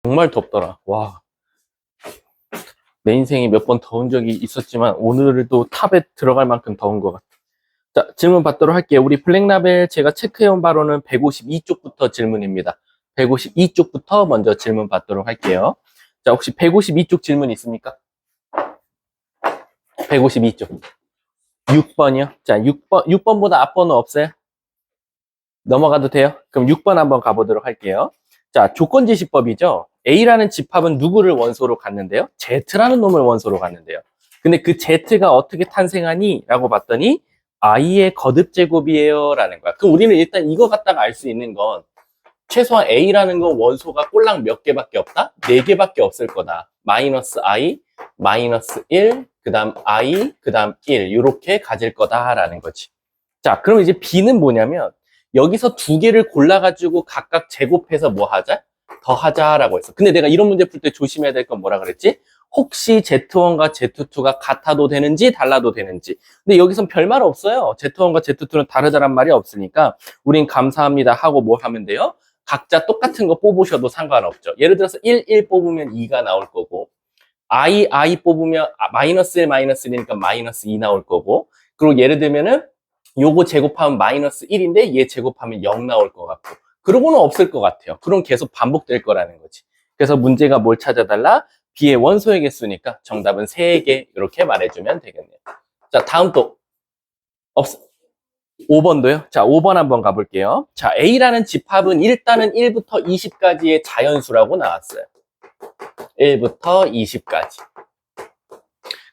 정말 덥더라. 와. 내 인생에 몇 번 더운 적이 있었지만 오늘도 탑에 들어갈 만큼 더운 것 같아. 자, 질문 받도록 할게요. 우리 블랙라벨 제가 체크해온 바로는 152쪽부터 질문입니다. 152쪽부터 먼저 질문 받도록 할게요. 자, 혹시 152쪽 질문 있습니까? 152쪽. 6번이요? 자, 6번보다 앞번호 없어요? 넘어가도 돼요? 그럼 6번 한번 가보도록 할게요. 자, 조건지시법이죠. A라는 집합은 누구를 원소로 갖는데요? Z라는 놈을 원소로 갖는데요. 근데 그 Z가 어떻게 탄생하니? 라고 봤더니 I의 거듭제곱이에요 라는 거야. 그럼 우리는 일단 이거 갖다가 알 수 있는 건 최소한 A라는 건 원소가 꼴랑 몇 개밖에 없다? 4개밖에 없을 거다. 마이너스 I, 마이너스 1, 그 다음 I, 그 다음 1 이렇게 가질 거다라는 거지. 자, 그럼 이제 B는 뭐냐면 여기서 2개를 골라가지고 각각 제곱해서 뭐 하자? 더 하자라고 했어. 근데 내가 이런 문제 풀 때 조심해야 될 건 뭐라 그랬지? 혹시 Z1과 Z2가 같아도 되는지 달라도 되는지. 근데 여기선 별말 없어요. Z1과 Z2는 다르다란 말이 없으니까 우린 감사합니다 하고 뭐 하면 돼요? 각자 똑같은 거 뽑으셔도 상관없죠. 예를 들어서 1, 1 뽑으면 2가 나올 거고 I 뽑으면 마이너스 1, 마이너스 1이니까 마이너스 2 나올 거고 그리고 예를 들면은 요거 제곱하면 마이너스 1인데 얘 제곱하면 0 나올 것 같고 그러고는 없을 것 같아요. 그럼 계속 반복될 거라는 거지. 그래서 문제가 뭘 찾아달라? B의 원소의 개수니까 정답은 3개 이렇게 말해주면 되겠네요. 자, 다음 또 5번도요? 자, 5번 한번 가볼게요. 자, A라는 집합은 일단은 1부터 20까지의 자연수라고 나왔어요. 1부터 20까지.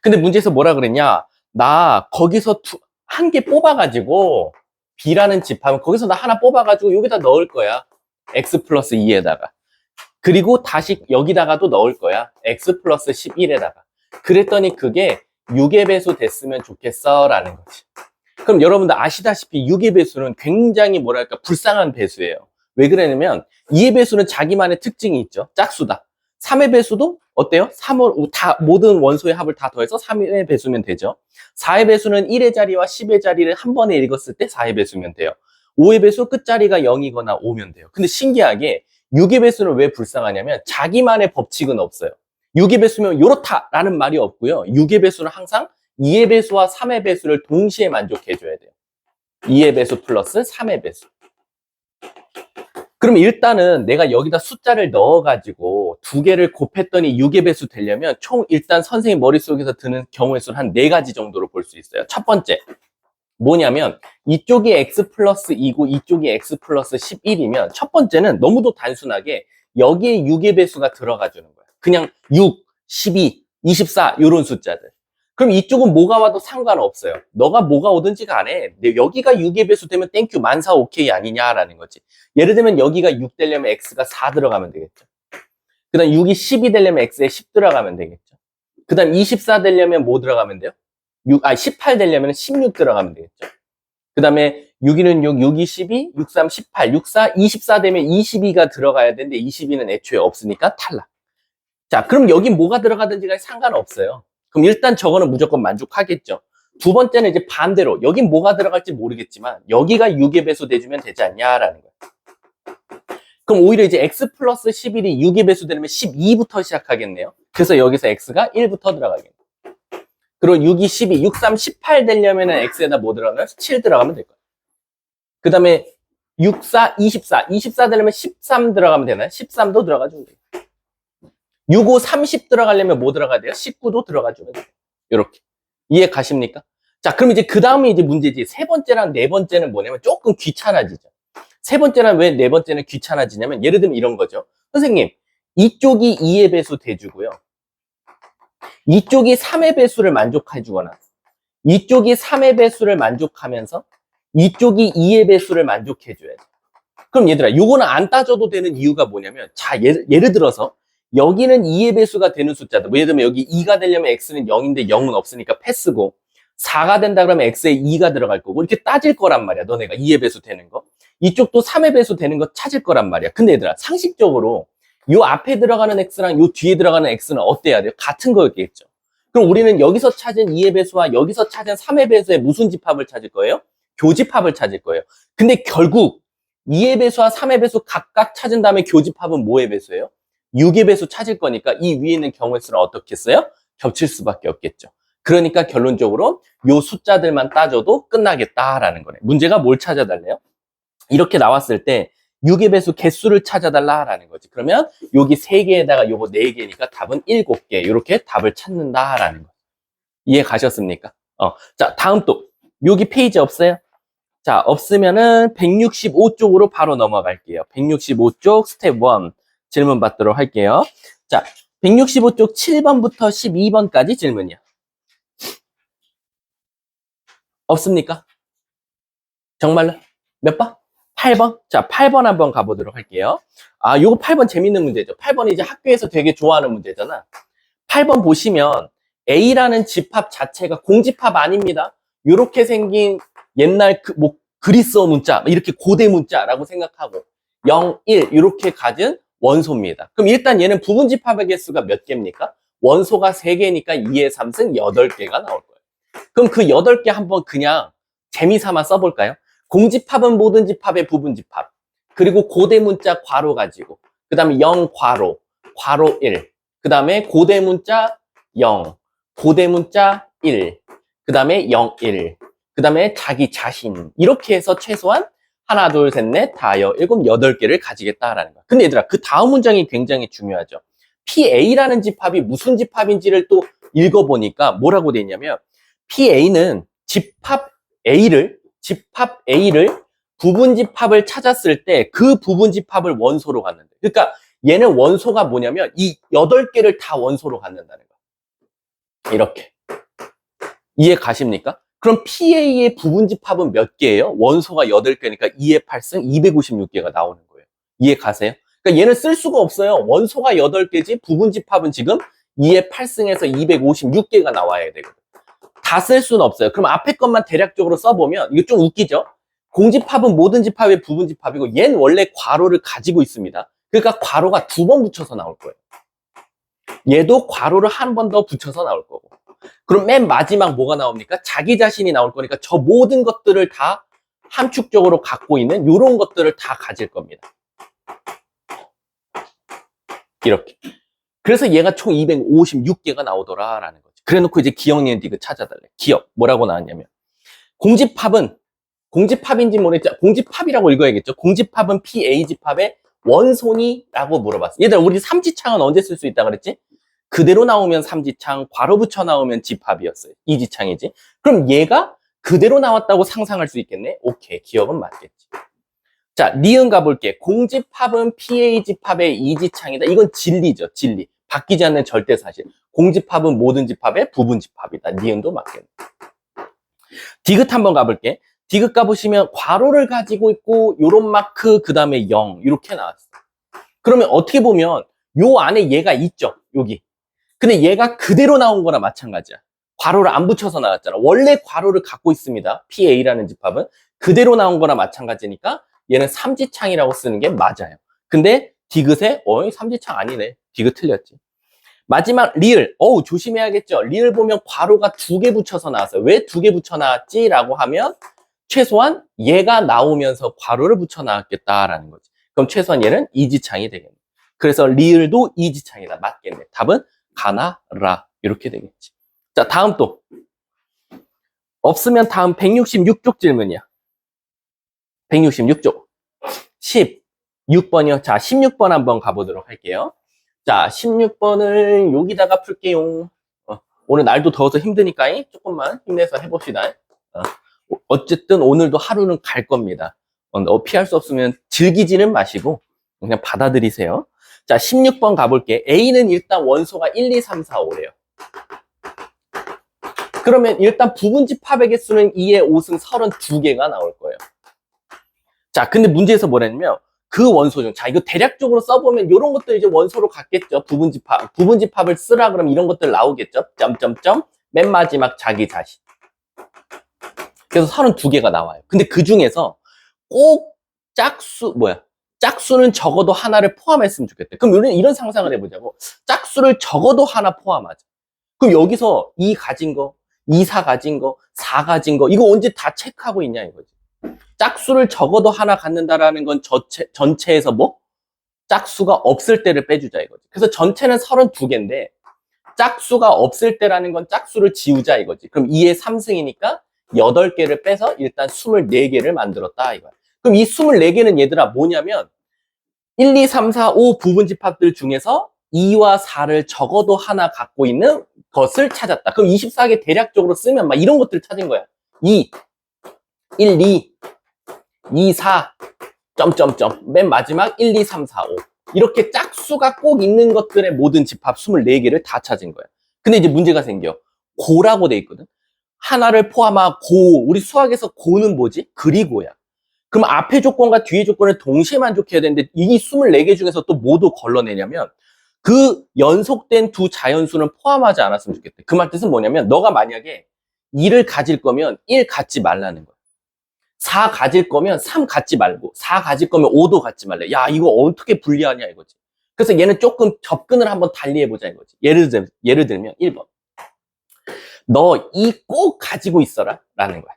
근데 문제에서 뭐라 그랬냐? 나 거기서 한 개 뽑아가지고 B라는 집합은 거기서 나 하나 뽑아가지고 여기다 넣을 거야. X 플러스 2에다가. 그리고 다시 여기다가도 넣을 거야. X 플러스 11에다가. 그랬더니 그게 6의 배수 됐으면 좋겠어 라는 거지. 그럼 여러분들 아시다시피 6의 배수는 굉장히 뭐랄까 불쌍한 배수예요. 왜 그러냐면 2의 배수는 자기만의 특징이 있죠. 짝수다. 3의 배수도 어때요? 3을 다 모든 원소의 합을 다 더해서 3의 배수면 되죠. 4의 배수는 1의 자리와 10의 자리를 한 번에 읽었을 때 4의 배수면 돼요. 5의 배수 끝자리가 0이거나 5면 돼요. 근데 신기하게 6의 배수는 왜 불쌍하냐면 자기만의 법칙은 없어요. 6의 배수면 요렇다라는 말이 없고요. 6의 배수는 항상 2의 배수와 3의 배수를 동시에 만족해줘야 돼요. 2의 배수 플러스 3의 배수. 그럼 일단은 내가 여기다 숫자를 넣어가지고 2개를 곱했더니 6의 배수 되려면 총 일단 선생님 머릿속에서 드는 경우의 수는 한 4가지 정도로 볼 수 있어요. 첫 번째, 뭐냐면 이쪽이 X 플러스 2고 이쪽이 X 플러스 11이면 첫 번째는 너무도 단순하게 여기에 6의 배수가 들어가주는 거야. 그냥 6, 12, 24 이런 숫자들. 그럼 이쪽은 뭐가 와도 상관없어요. 너가 뭐가 오든지 간에 여기가 6의 배수 되면 땡큐 만사 오케이 아니냐라는 거지. 예를 들면 여기가 6 되려면 X가 4 들어가면 되겠죠. 그 다음 6이 12 되려면 X에 10 들어가면 되겠죠. 그 다음 24 되려면 뭐 들어가면 돼요? 18 되려면 16 들어가면 되겠죠. 그 다음에 6이는 6, 6이 12, 63, 18, 64, 24 되면 22가 들어가야 되는데 22는 애초에 없으니까 탈락. 자, 그럼 여기 뭐가 들어가든지가 상관없어요. 그럼 일단 저거는 무조건 만족하겠죠. 두 번째는 이제 반대로 여긴 뭐가 들어갈지 모르겠지만 여기가 6의 배수 돼주면 되지 않냐라는 거예요. 그럼 오히려 이제 X 플러스 11이 6의 배수 되려면 12부터 시작하겠네요. 그래서 여기서 X가 1부터 들어가겠네요. 그리고 6이 12, 63, 18 되려면 X에다 뭐 들어가면 7 들어가면 될 거예요. 그 다음에 64, 24, 24 되려면 13 들어가면 되나요? 13도 들어가주면 돼요. 65, 30 들어가려면 뭐 들어가야 돼요? 19도 들어가주면 돼요. 이렇게. 이해 가십니까? 자, 그럼 이제 그 다음에 이제 문제지. 세 번째랑 네 번째는 뭐냐면 조금 귀찮아지죠. 세 번째랑 왜 네 번째는 귀찮아지냐면 예를 들면 이런 거죠. 선생님, 이쪽이 2의 배수 돼주고요. 이쪽이 3의 배수를 만족해주거나 이쪽이 3의 배수를 만족하면서 이쪽이 2의 배수를 만족해줘야죠. 그럼 얘들아, 요거는 안 따져도 되는 이유가 뭐냐면 자, 예를 들어서 여기는 2의 배수가 되는 숫자다. 뭐 예를 들면 여기 2가 되려면 x는 0인데 0은 없으니까 패스고 4가 된다 그러면 x에 2가 들어갈 거고 이렇게 따질 거란 말이야. 너네가 2의 배수 되는 거. 이쪽도 3의 배수 되는 거 찾을 거란 말이야. 근데 얘들아, 상식적으로 요 앞에 들어가는 x랑 요 뒤에 들어가는 x는 어때야 돼요? 같은 거겠죠. 그럼 우리는 여기서 찾은 2의 배수와 여기서 찾은 3의 배수의 무슨 집합을 찾을 거예요? 교집합을 찾을 거예요. 근데 결국 2의 배수와 3의 배수 각각 찾은 다음에 교집합은 뭐의 배수예요? 6의 배수 찾을 거니까 이 위에 있는 경우의 수는 어떻게 써요? 겹칠 수밖에 없겠죠. 그러니까 결론적으로 요 숫자들만 따져도 끝나겠다라는 거네. 문제가 뭘 찾아달래요? 이렇게 나왔을 때 6의 배수 개수를 찾아달라라는 거지. 그러면 여기 3개에다가 요거 4개니까 답은 7개. 이렇게 답을 찾는다라는 거. 이해 가셨습니까? 자, 다음 또 여기 페이지 없어요? 자, 없으면은 165쪽으로 바로 넘어갈게요. 165쪽 스텝 1 질문 받도록 할게요. 자, 165쪽 7번부터 12번까지 질문이야. 없습니까? 정말로? 몇 번? 8번? 자, 8번 한번 가보도록 할게요. 아, 요거 8번 재밌는 문제죠. 8번이 이제 학교에서 되게 좋아하는 문제잖아. 8번 보시면 A라는 집합 자체가 공집합 아닙니다. 요렇게 생긴 옛날 그리스어 문자, 이렇게 고대 문자라고 생각하고 0, 1 이렇게 가진 원소입니다. 그럼 일단 얘는 부분집합의 개수가 몇 개입니까? 원소가 3개니까 2의 3승 8개가 나올 거예요. 그럼 그 8개 한번 그냥 재미삼아 써볼까요? 공집합은 모든 집합의 부분집합. 그리고 고대 문자 괄호 가지고 그 다음에 0 괄호, 괄호 1. 그 다음에 고대 문자 0, 고대 문자 1. 그 다음에 0, 1. 그 다음에 자기 자신. 이렇게 해서 최소한 하나, 둘, 셋, 넷, 다, 여, 일곱, 8개를 가지겠다라는 거야. 근데 얘들아, 그 다음 문장이 굉장히 중요하죠. PA라는 집합이 무슨 집합인지를 또 읽어보니까 뭐라고 돼 있냐면 PA는 집합 A를 부분집합을 찾았을 때 그 부분집합을 원소로 갖는다. 그러니까 얘는 원소가 뭐냐면 이 8개를 다 원소로 갖는다는 거야. 이렇게. 이해 가십니까? 그럼 PA의 부분집합은 몇 개예요? 원소가 8개니까 2의 8승 256개가 나오는 거예요. 이해 가세요? 그러니까 얘는 쓸 수가 없어요. 원소가 8개지 부분집합은 지금 2의 8승에서 256개가 나와야 되거든. 다 쓸 수는 없어요. 그럼 앞에 것만 대략적으로 써보면 이거 좀 웃기죠? 공집합은 모든 집합의 부분집합이고 얘는 원래 괄호를 가지고 있습니다. 그러니까 괄호가 2번 붙여서 나올 거예요. 얘도 괄호를 한 번 더 붙여서 나올 거고. 그럼 맨 마지막 뭐가 나옵니까? 자기 자신이 나올 거니까 저 모든 것들을 다 함축적으로 갖고 있는 이런 것들을 다 가질 겁니다. 이렇게. 그래서 얘가 총 256개가 나오더라라는 거지. 그래 놓고 이제 기억, 니은, 디귿 찾아달래. 기억. 뭐라고 나왔냐면 공집합은 공집합인지 모르겠죠. 공집합이라고 읽어야겠죠. 공집합은 PA집합의 원소니? 라고 물어봤어. 얘들아, 우리 삼지창은 언제 쓸 수 있다 그랬지? 그대로 나오면 삼지창, 괄호 붙여 나오면 집합이었어요. 이지창이지. 그럼 얘가 그대로 나왔다고 상상할 수 있겠네? 오케이, 기억은 맞겠지. 자, 니은 가볼게. 공집합은 PA집합의 이지창이다. 이건 진리죠, 진리. 바뀌지 않는 절대 사실. 공집합은 모든 집합의 부분집합이다. 니은도 맞겠네. 디귿 한번 가볼게. 디귿 가보시면 괄호를 가지고 있고 요런 마크 그 다음에 0 이렇게 나왔어. 그러면 어떻게 보면 요 안에 얘가 있죠, 여기. 근데 얘가 그대로 나온 거나 마찬가지야. 괄호를 안 붙여서 나왔잖아. 원래 괄호를 갖고 있습니다. PA라는 집합은 그대로 나온 거나 마찬가지니까 얘는 삼지창이라고 쓰는 게 맞아요. 근데 디귿에 삼지창 아니네. 디귿 틀렸지. 마지막 리을. 조심해야겠죠. 리을 보면 괄호가 2개 붙여서 나왔어요. 왜 2개 붙여 나왔지? 라고 하면 최소한 얘가 나오면서 괄호를 붙여 나왔겠다라는 거지. 그럼 최소한 얘는 이지창이 되겠네. 그래서 리을도 이지창이다. 맞겠네. 답은 가나라 이렇게 되겠지. 자, 다음 또 없으면 다음 166쪽 질문이야. 166쪽 16번이요. 자, 16번 한번 가보도록 할게요. 자, 16번을 여기다가 풀게요. 오늘 날도 더워서 힘드니까 조금만 힘내서 해봅시다. 어쨌든 오늘도 하루는 갈 겁니다. 피할 수 없으면 즐기지는 마시고 그냥 받아들이세요. 자, 16번 가볼게. A는 일단 원소가 1, 2, 3, 4, 5래요. 그러면 일단 부분집합의 개수는 2의 5승 32개가 나올 거예요. 자, 근데 문제에서 뭐랬냐면 그 원소 중, 자, 이거 대략적으로 써보면 이런 것들 이제 원소로 갖겠죠. 부분집합을 쓰라 그러면 이런 것들 나오겠죠. 점점점, 맨 마지막 자기 자신. 그래서 32개가 나와요. 근데 그 중에서 꼭 짝수는 적어도 하나를 포함했으면 좋겠대. 그럼 우리는 이런 상상을 해보자고. 짝수를 적어도 하나 포함하자. 그럼 여기서 2 가진 거, 2, 4 가진 거, 4 가진 거, 이거 언제 다 체크하고 있냐 이거지. 짝수를 적어도 하나 갖는다라는 건 전체에서 뭐? 짝수가 없을 때를 빼주자 이거지. 그래서 전체는 32개인데 짝수가 없을 때라는 건 짝수를 지우자 이거지. 그럼 2의 3승이니까 8개를 빼서 일단 24개를 만들었다 이거야. 그럼 이 24개는 얘들아 뭐냐면 1, 2, 3, 4, 5 부분집합들 중에서 2와 4를 적어도 하나 갖고 있는 것을 찾았다. 그럼 24개 대략적으로 쓰면 막 이런 것들을 찾은 거야. 2, 1, 2, 2, 4, 점점점. 맨 마지막 1, 2, 3, 4, 5. 이렇게 짝수가 꼭 있는 것들의 모든 집합 24개를 다 찾은 거야. 근데 이제 문제가 생겨. 고라고 돼 있거든. 하나를 포함한 고. 우리 수학에서 고는 뭐지? 그리고야. 그럼 앞에 조건과 뒤에 조건을 동시에 만족해야 되는데 이 24개 중에서 또 뭐도 걸러내냐면 그 연속된 두 자연수는 포함하지 않았으면 좋겠대. 그 말 뜻은 뭐냐면 너가 만약에 2를 가질 거면 1 갖지 말라는 거야. 4 가질 거면 3 갖지 말고 4 가질 거면 5도 갖지 말래. 야, 이거 어떻게 분리하냐 이거지. 그래서 얘는 조금 접근을 한번 달리 해보자 이거지. 예를 들면 1번. 너 2 꼭 가지고 있어라 라는 거야.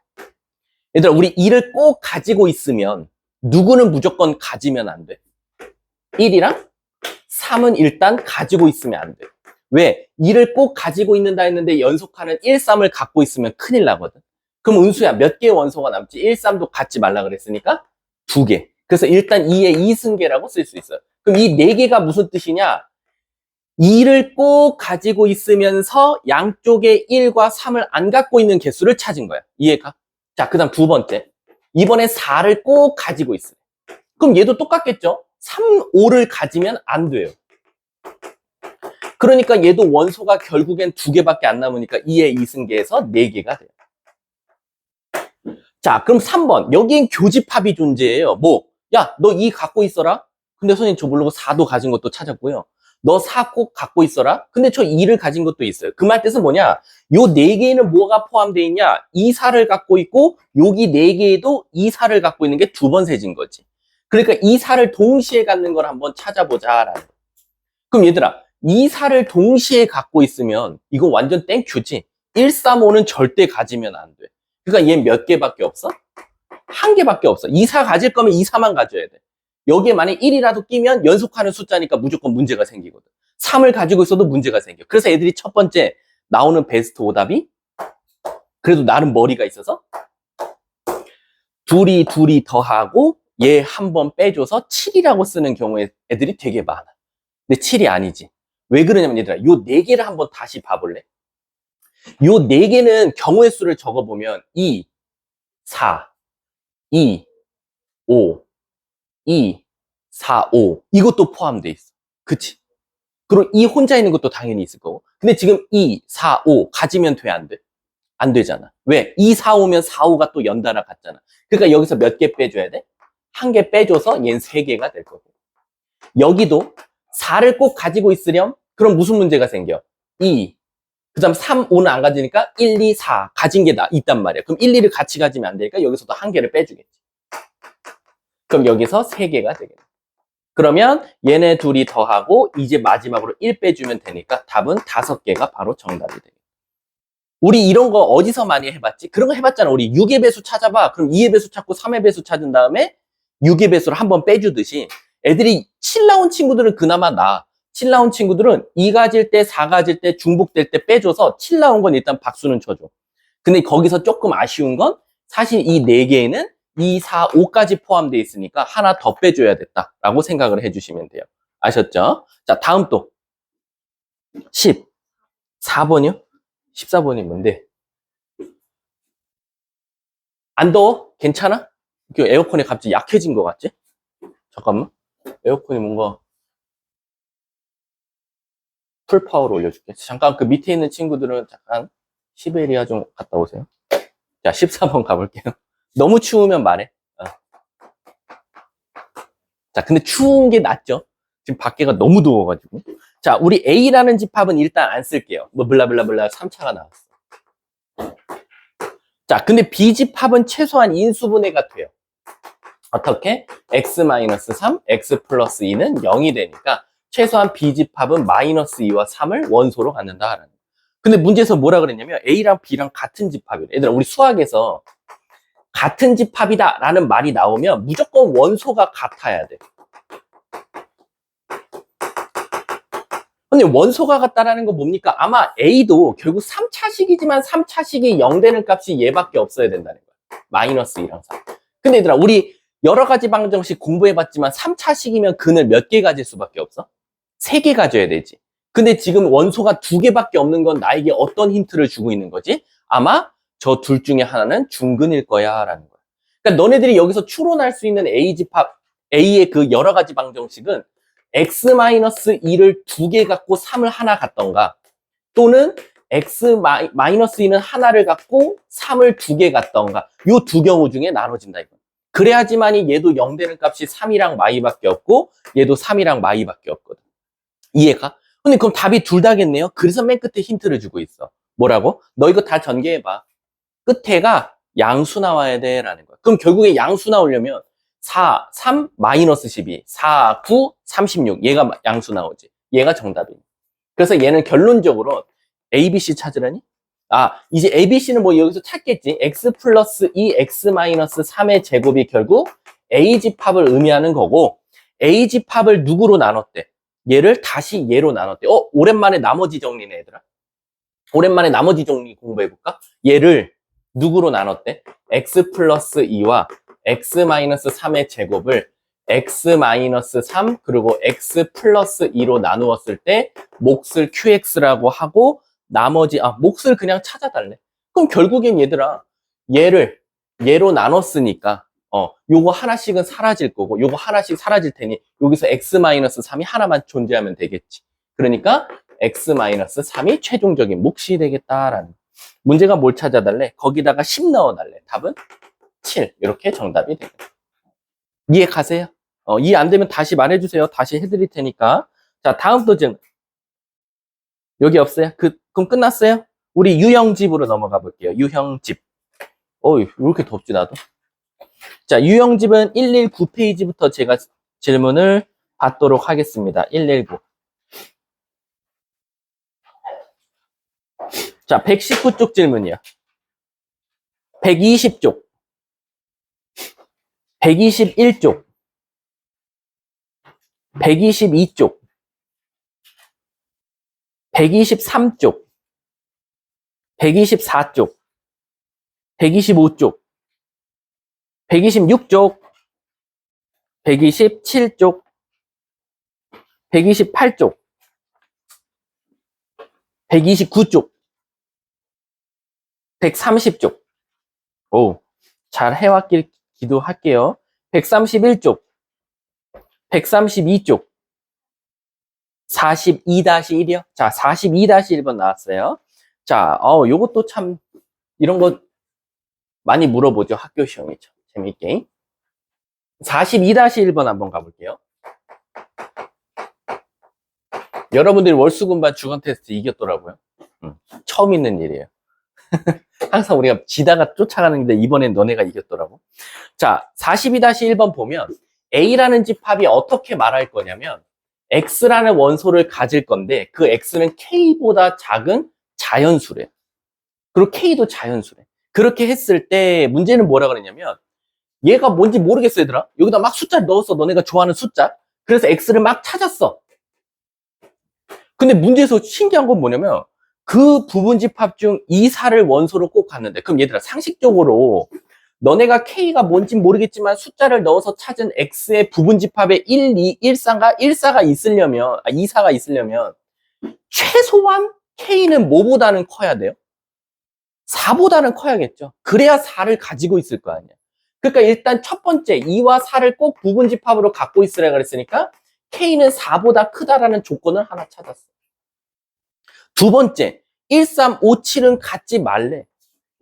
얘들아, 우리 2를 꼭 가지고 있으면 누구는 무조건 가지면 안 돼? 1이랑 3은 일단 가지고 있으면 안 돼. 왜? 2를 꼭 가지고 있는다 했는데 연속하는 1, 3을 갖고 있으면 큰일 나거든. 그럼 은수야, 몇 개의 원소가 남지? 1, 3도 갖지 말라 그랬으니까 2개. 그래서 일단 2의 2승계라고 쓸 수 있어요. 그럼 이 4개가 무슨 뜻이냐? 2를 꼭 가지고 있으면서 양쪽에 1과 3을 안 갖고 있는 개수를 찾은 거야. 이해가? 자, 그 다음 두 번째. 이번에 4를 꼭 가지고 있어요. 그럼 얘도 똑같겠죠? 3, 5를 가지면 안 돼요. 그러니까 얘도 원소가 결국엔 2개밖에 안 남으니까 2의 2승계에서 4개가 돼요. 자, 그럼 3번. 여기엔 교집합이 존재해요. 뭐? 야, 너 2 갖고 있어라? 근데 선생님 저 모르고 4도 가진 것도 찾았고요. 너 4 꼭 갖고 있어라? 근데 저 2를 가진 것도 있어요. 그 말 뜻은 뭐냐? 요 4개에는 뭐가 포함되어 있냐? 2, 4를 갖고 있고 여기 4개에도 2, 4를 갖고 있는 게 2번 세진 거지. 그러니까 2, 4를 동시에 갖는 걸 한번 찾아보자라는 거야. 그럼 얘들아, 2, 4를 동시에 갖고 있으면 이거 완전 땡큐지. 1, 3, 5는 절대 가지면 안 돼. 그러니까 얘 몇 개밖에 없어? 한 개밖에 없어. 2, 4 가질 거면 2, 4만 가져야 돼. 여기에 만약 1이라도 끼면 연속하는 숫자니까 무조건 문제가 생기거든. 3을 가지고 있어도 문제가 생겨. 그래서 애들이 첫 번째 나오는 베스트 오답이 그래도 나름 머리가 있어서 둘이 더하고 얘 한 번 빼줘서 7이라고 쓰는 경우에 애들이 되게 많아. 근데 7이 아니지. 왜 그러냐면 얘들아, 요 4개를 한번 다시 봐볼래? 요 4개는 경우의 수를 적어보면 2, 4, 2, 5, 2, 4, 5 이것도 포함돼 있어. 그치? 그리고 이 혼자 있는 것도 당연히 있을 거고. 근데 지금 2, 4, 5 가지면 돼, 안 돼? 안 되잖아. 왜? 2, 4, 5면 4, 5가 또 연달아 같잖아. 그러니까 여기서 몇 개 빼줘야 돼? 한 개 빼줘서 얘는 3개가 될 거고. 여기도 4를 꼭 가지고 있으렴? 그럼 무슨 문제가 생겨? 2, 그 다음 3, 5는 안 가지니까 1, 2, 4 가진 게 있단 말이야. 그럼 1, 2를 같이 가지면 안 되니까 여기서도 한 개를 빼주겠지. 그럼 여기서 3개가 되겠네. 그러면 얘네 둘이 더하고 이제 마지막으로 1 빼주면 되니까 답은 5개가 바로 정답이 되겠네. 우리 이런 거 어디서 많이 해봤지? 그런 거 해봤잖아. 우리 6의 배수 찾아봐. 그럼 2의 배수 찾고 3의 배수 찾은 다음에 6의 배수를 한번 빼주듯이 애들이 7 나온 친구들은 그나마 나. 7 나온 친구들은 2 가질 때, 4 가질 때, 중복될 때 빼줘서 7 나온 건 일단 박수는 쳐줘. 근데 거기서 조금 아쉬운 건 사실 이 4개에는 2, 4, 5까지 포함되어 있으니까 하나 더 빼줘야 됐다라고 생각을 해주시면 돼요. 아셨죠? 자, 다음 또 14번이요? 14번이 뭔데? 안 더워? 괜찮아? 에어컨이 갑자기 약해진 것 같지? 잠깐만. 에어컨이 뭔가 풀파워로 올려줄게. 잠깐 그 밑에 있는 친구들은 잠깐 시베리아 좀 갔다 오세요. 자, 14번 가볼게요. 너무 추우면 말해. 자, 근데 추운 게 낫죠? 지금 밖에가 너무 더워가지고. 자, 우리 A라는 집합은 일단 안 쓸게요. 뭐 블라블라블라 3차가 나왔어. 자, 근데 B 집합은 최소한 인수분해가 돼요. 어떻게? x-3, x 플러스 2는 0이 되니까 최소한 B 집합은 마이너스 2와 3을 원소로 갖는다. 근데 문제에서 뭐라 그랬냐면 A랑 B랑 같은 집합이래. 얘들아, 우리 수학에서 같은 집합이다 라는 말이 나오면 무조건 원소가 같아야 돼. 근데 원소가 같다라는 건 뭡니까? 아마 A도 결국 3차식이지만 3차식이 0 되는 값이 얘밖에 없어야 된다는 거야. 마이너스 2랑 3. 근데 얘들아, 우리 여러 가지 방정식 공부해봤지만 3차식이면 근을 몇 개 가질 수밖에 없어? 3개 가져야 되지. 근데 지금 원소가 2개밖에 없는 건 나에게 어떤 힌트를 주고 있는 거지? 아마 저 둘 중에 하나는 중근일 거야 라는 거야. 그러니까 너네들이 여기서 추론할 수 있는 A집합, A의 그 여러 가지 방정식은 x-2를 2개 갖고 3을 하나 갖던가, 또는 x-2는 하나를 갖고 3을 2개 갖던가, 요 두 경우 중에 나눠진다 이거. 그래야지만이 얘도 0 되는 값이 3이랑 마이밖에 없고 얘도 3이랑 마이밖에 없거든. 이해가? 근데 그럼 답이 둘 다겠네요. 그래서 맨 끝에 힌트를 주고 있어. 뭐라고? 너 이거 다 전개해봐. 끝에가 양수 나와야 돼 라는 거야. 그럼 결국에 양수 나오려면 4, 3, 마이너스 12, 4, 9, 36. 얘가 양수 나오지. 얘가 정답이야. 그래서 얘는 결론적으로 ABC 찾으라니? 아, 이제 ABC는 뭐 여기서 찾겠지. x 플러스 2, x 마이너스 3의 제곱이 결국 A집합을 의미하는 거고, A집합을 누구로 나눴대? 얘를 다시 얘로 나눴대. 오랜만에 나머지 정리네, 얘들아. 오랜만에 나머지 정리 공부해볼까? 얘를 누구로 나눴대? x 플러스 2와 x 마이너스 3의 제곱을 x 마이너스 3 그리고 x 플러스 2로 나누었을 때 몫을 qx라고 하고, 나머지 몫을 그냥 찾아달래. 그럼 결국엔 얘들아, 얘로 나눴으니까 요거 하나씩은 사라질 거고 요거 하나씩 사라질 테니 여기서 x-3이 하나만 존재하면 되겠지. 그러니까 x-3이 최종적인 몫이 되겠다라는. 문제가 뭘 찾아달래? 거기다가 10 넣어달래. 답은 7. 이렇게 정답이 되겠다. 이해 가세요? 이해 안 되면 다시 말해주세요. 다시 해드릴 테니까. 자, 다음 도전. 여기 없어요? 그럼 끝났어요? 우리 유형집으로 넘어가 볼게요. 유형집. 왜 이렇게 덥지, 나도? 자, 유형집은 119페이지부터 제가 질문을 받도록 하겠습니다. 119. 자, 119쪽 질문이요. 120쪽. 121쪽. 122쪽. 123쪽. 124쪽. 125쪽. 126쪽. 127쪽. 128쪽. 129쪽. 130쪽. 오, 잘 해왔기도 할게요. 131쪽. 132쪽. 42-1이요? 자, 42-1번 나왔어요. 자, 요것도 참, 이런 거 많이 물어보죠. 학교 시험이죠. 재밌게. 42-1번 한번 가볼게요. 여러분들이 월수금반 주간 테스트 이겼더라고요. 처음 있는 일이에요. 항상 우리가 지다가 쫓아가는데 이번엔 너네가 이겼더라고. 자, 42-1번 보면 A라는 집합이 어떻게 말할 거냐면 X라는 원소를 가질 건데 그 X는 K보다 작은 자연수래. 그리고 K도 자연수래. 그렇게 했을 때 문제는 뭐라 그러냐면 얘가 뭔지 모르겠어, 얘들아. 여기다 막 숫자를 넣었어. 너네가 좋아하는 숫자. 그래서 X를 막 찾았어. 근데 문제에서 신기한 건 뭐냐면 그 부분집합 중 2, 4를 원소로 꼭 갔는데, 그럼 얘들아, 상식적으로 너네가 K가 뭔지 모르겠지만 숫자를 넣어서 찾은 X의 부분집합에 1, 2, 1, 4가 2, 4가 있으려면 최소한 K는 뭐보다는 커야 돼요? 4보다는 커야겠죠. 그래야 4를 가지고 있을 거 아니야. 그러니까 일단 첫 번째 2와 4를 꼭 부분집합으로 갖고 있으라 그랬으니까 K는 4보다 크다라는 조건을 하나 찾았어. 두 번째, 1357은 갖지 말래.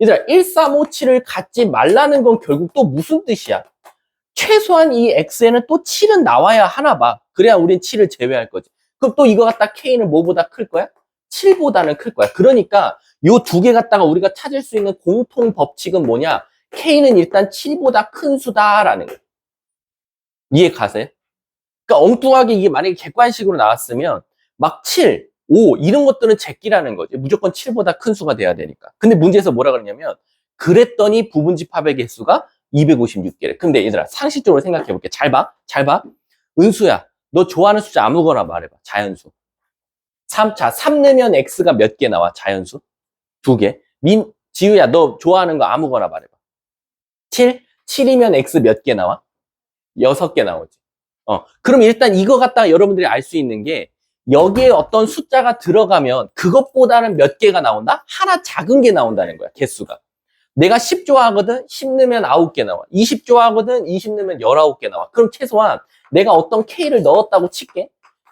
얘들아, 1357을 갖지 말라는 건 결국 또 무슨 뜻이야? 최소한 이 X에는 또 7은 나와야 하나 봐. 그래야 우린 7을 제외할 거지. 그럼 또 이거 갖다 K는 뭐보다 클 거야? 7보다는 클 거야. 그러니까 요 두 개 갖다가 우리가 찾을 수 있는 공통 법칙은 뭐냐? K는 일단 7보다 큰 수다라는 거야. 이해 가세요? 그러니까 엉뚱하게 이게 만약에 객관식으로 나왔으면 막 7, 5 이런 것들은 제끼라는 거지. 무조건 7보다 큰 수가 돼야 되니까. 근데 문제에서 뭐라 그러냐면 그랬더니 부분집합의 개수가 256개래. 근데 얘들아, 상식적으로 생각해 볼게. 잘 봐. 은수야, 너 좋아하는 숫자 아무거나 말해봐. 자연수. 자, 3 넣으면 x가 몇 개 나와? 자연수? 2개. 지우야, 너 좋아하는 거 아무거나 말해봐. 7? 7이면 x 몇 개 나와? 6개 나오지. 그럼 일단 이거 갖다가 여러분들이 알 수 있는 게, 여기에 어떤 숫자가 들어가면 그것보다는 몇 개가 나온다? 하나 작은 게 나온다는 거야, 개수가. 내가 10 좋아하거든? 10 넣으면 9개 나와. 20 좋아하거든? 20 넣으면 19개 나와. 그럼 최소한 내가 어떤 K를 넣었다고 칠게.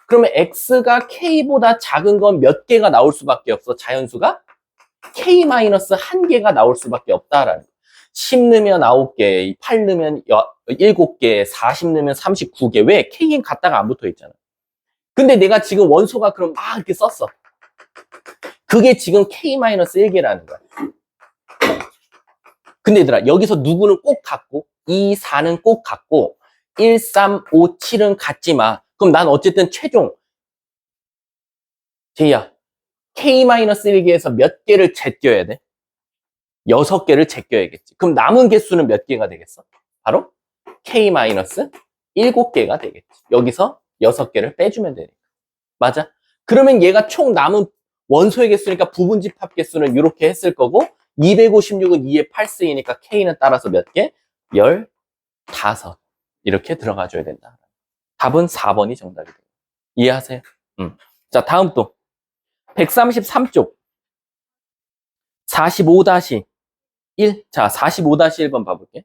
그러면 X가 K보다 작은 건 몇 개가 나올 수밖에 없어, 자연수가? K-1개가 나올 수밖에 없다라는 거야. 10 넣으면 9개, 8 넣으면 7개, 40 넣으면 39개. 왜? K는 갖다가 안 붙어 있잖아. 근데 내가 지금 원소가 그럼 막 이렇게 썼어. 그게 지금 K-1개라는 거야. 근데 얘들아, 여기서 누구는 꼭 같고, 2, 4는 꼭 같고, 1, 3, 5, 7은 같지 마. 그럼 난 어쨌든 최종, 제이야, K-1개에서 몇 개를 제껴야 돼? 6개를 제껴야겠지. 그럼 남은 개수는 몇 개가 되겠어? 바로 K-7개가 되겠지. 여기서 6개를 빼주면 되니까. 맞아? 그러면 얘가 총 남은 원소의 개수니까 부분집합 개수는 이렇게 했을 거고, 256은 2의 8승이니까 K는 따라서 몇 개? 15. 이렇게 들어가줘야 된다. 답은 4번이 정답이 돼요. 이해하세요? 자, 다음 또. 133쪽. 45-1. 자, 45-1번 봐볼게.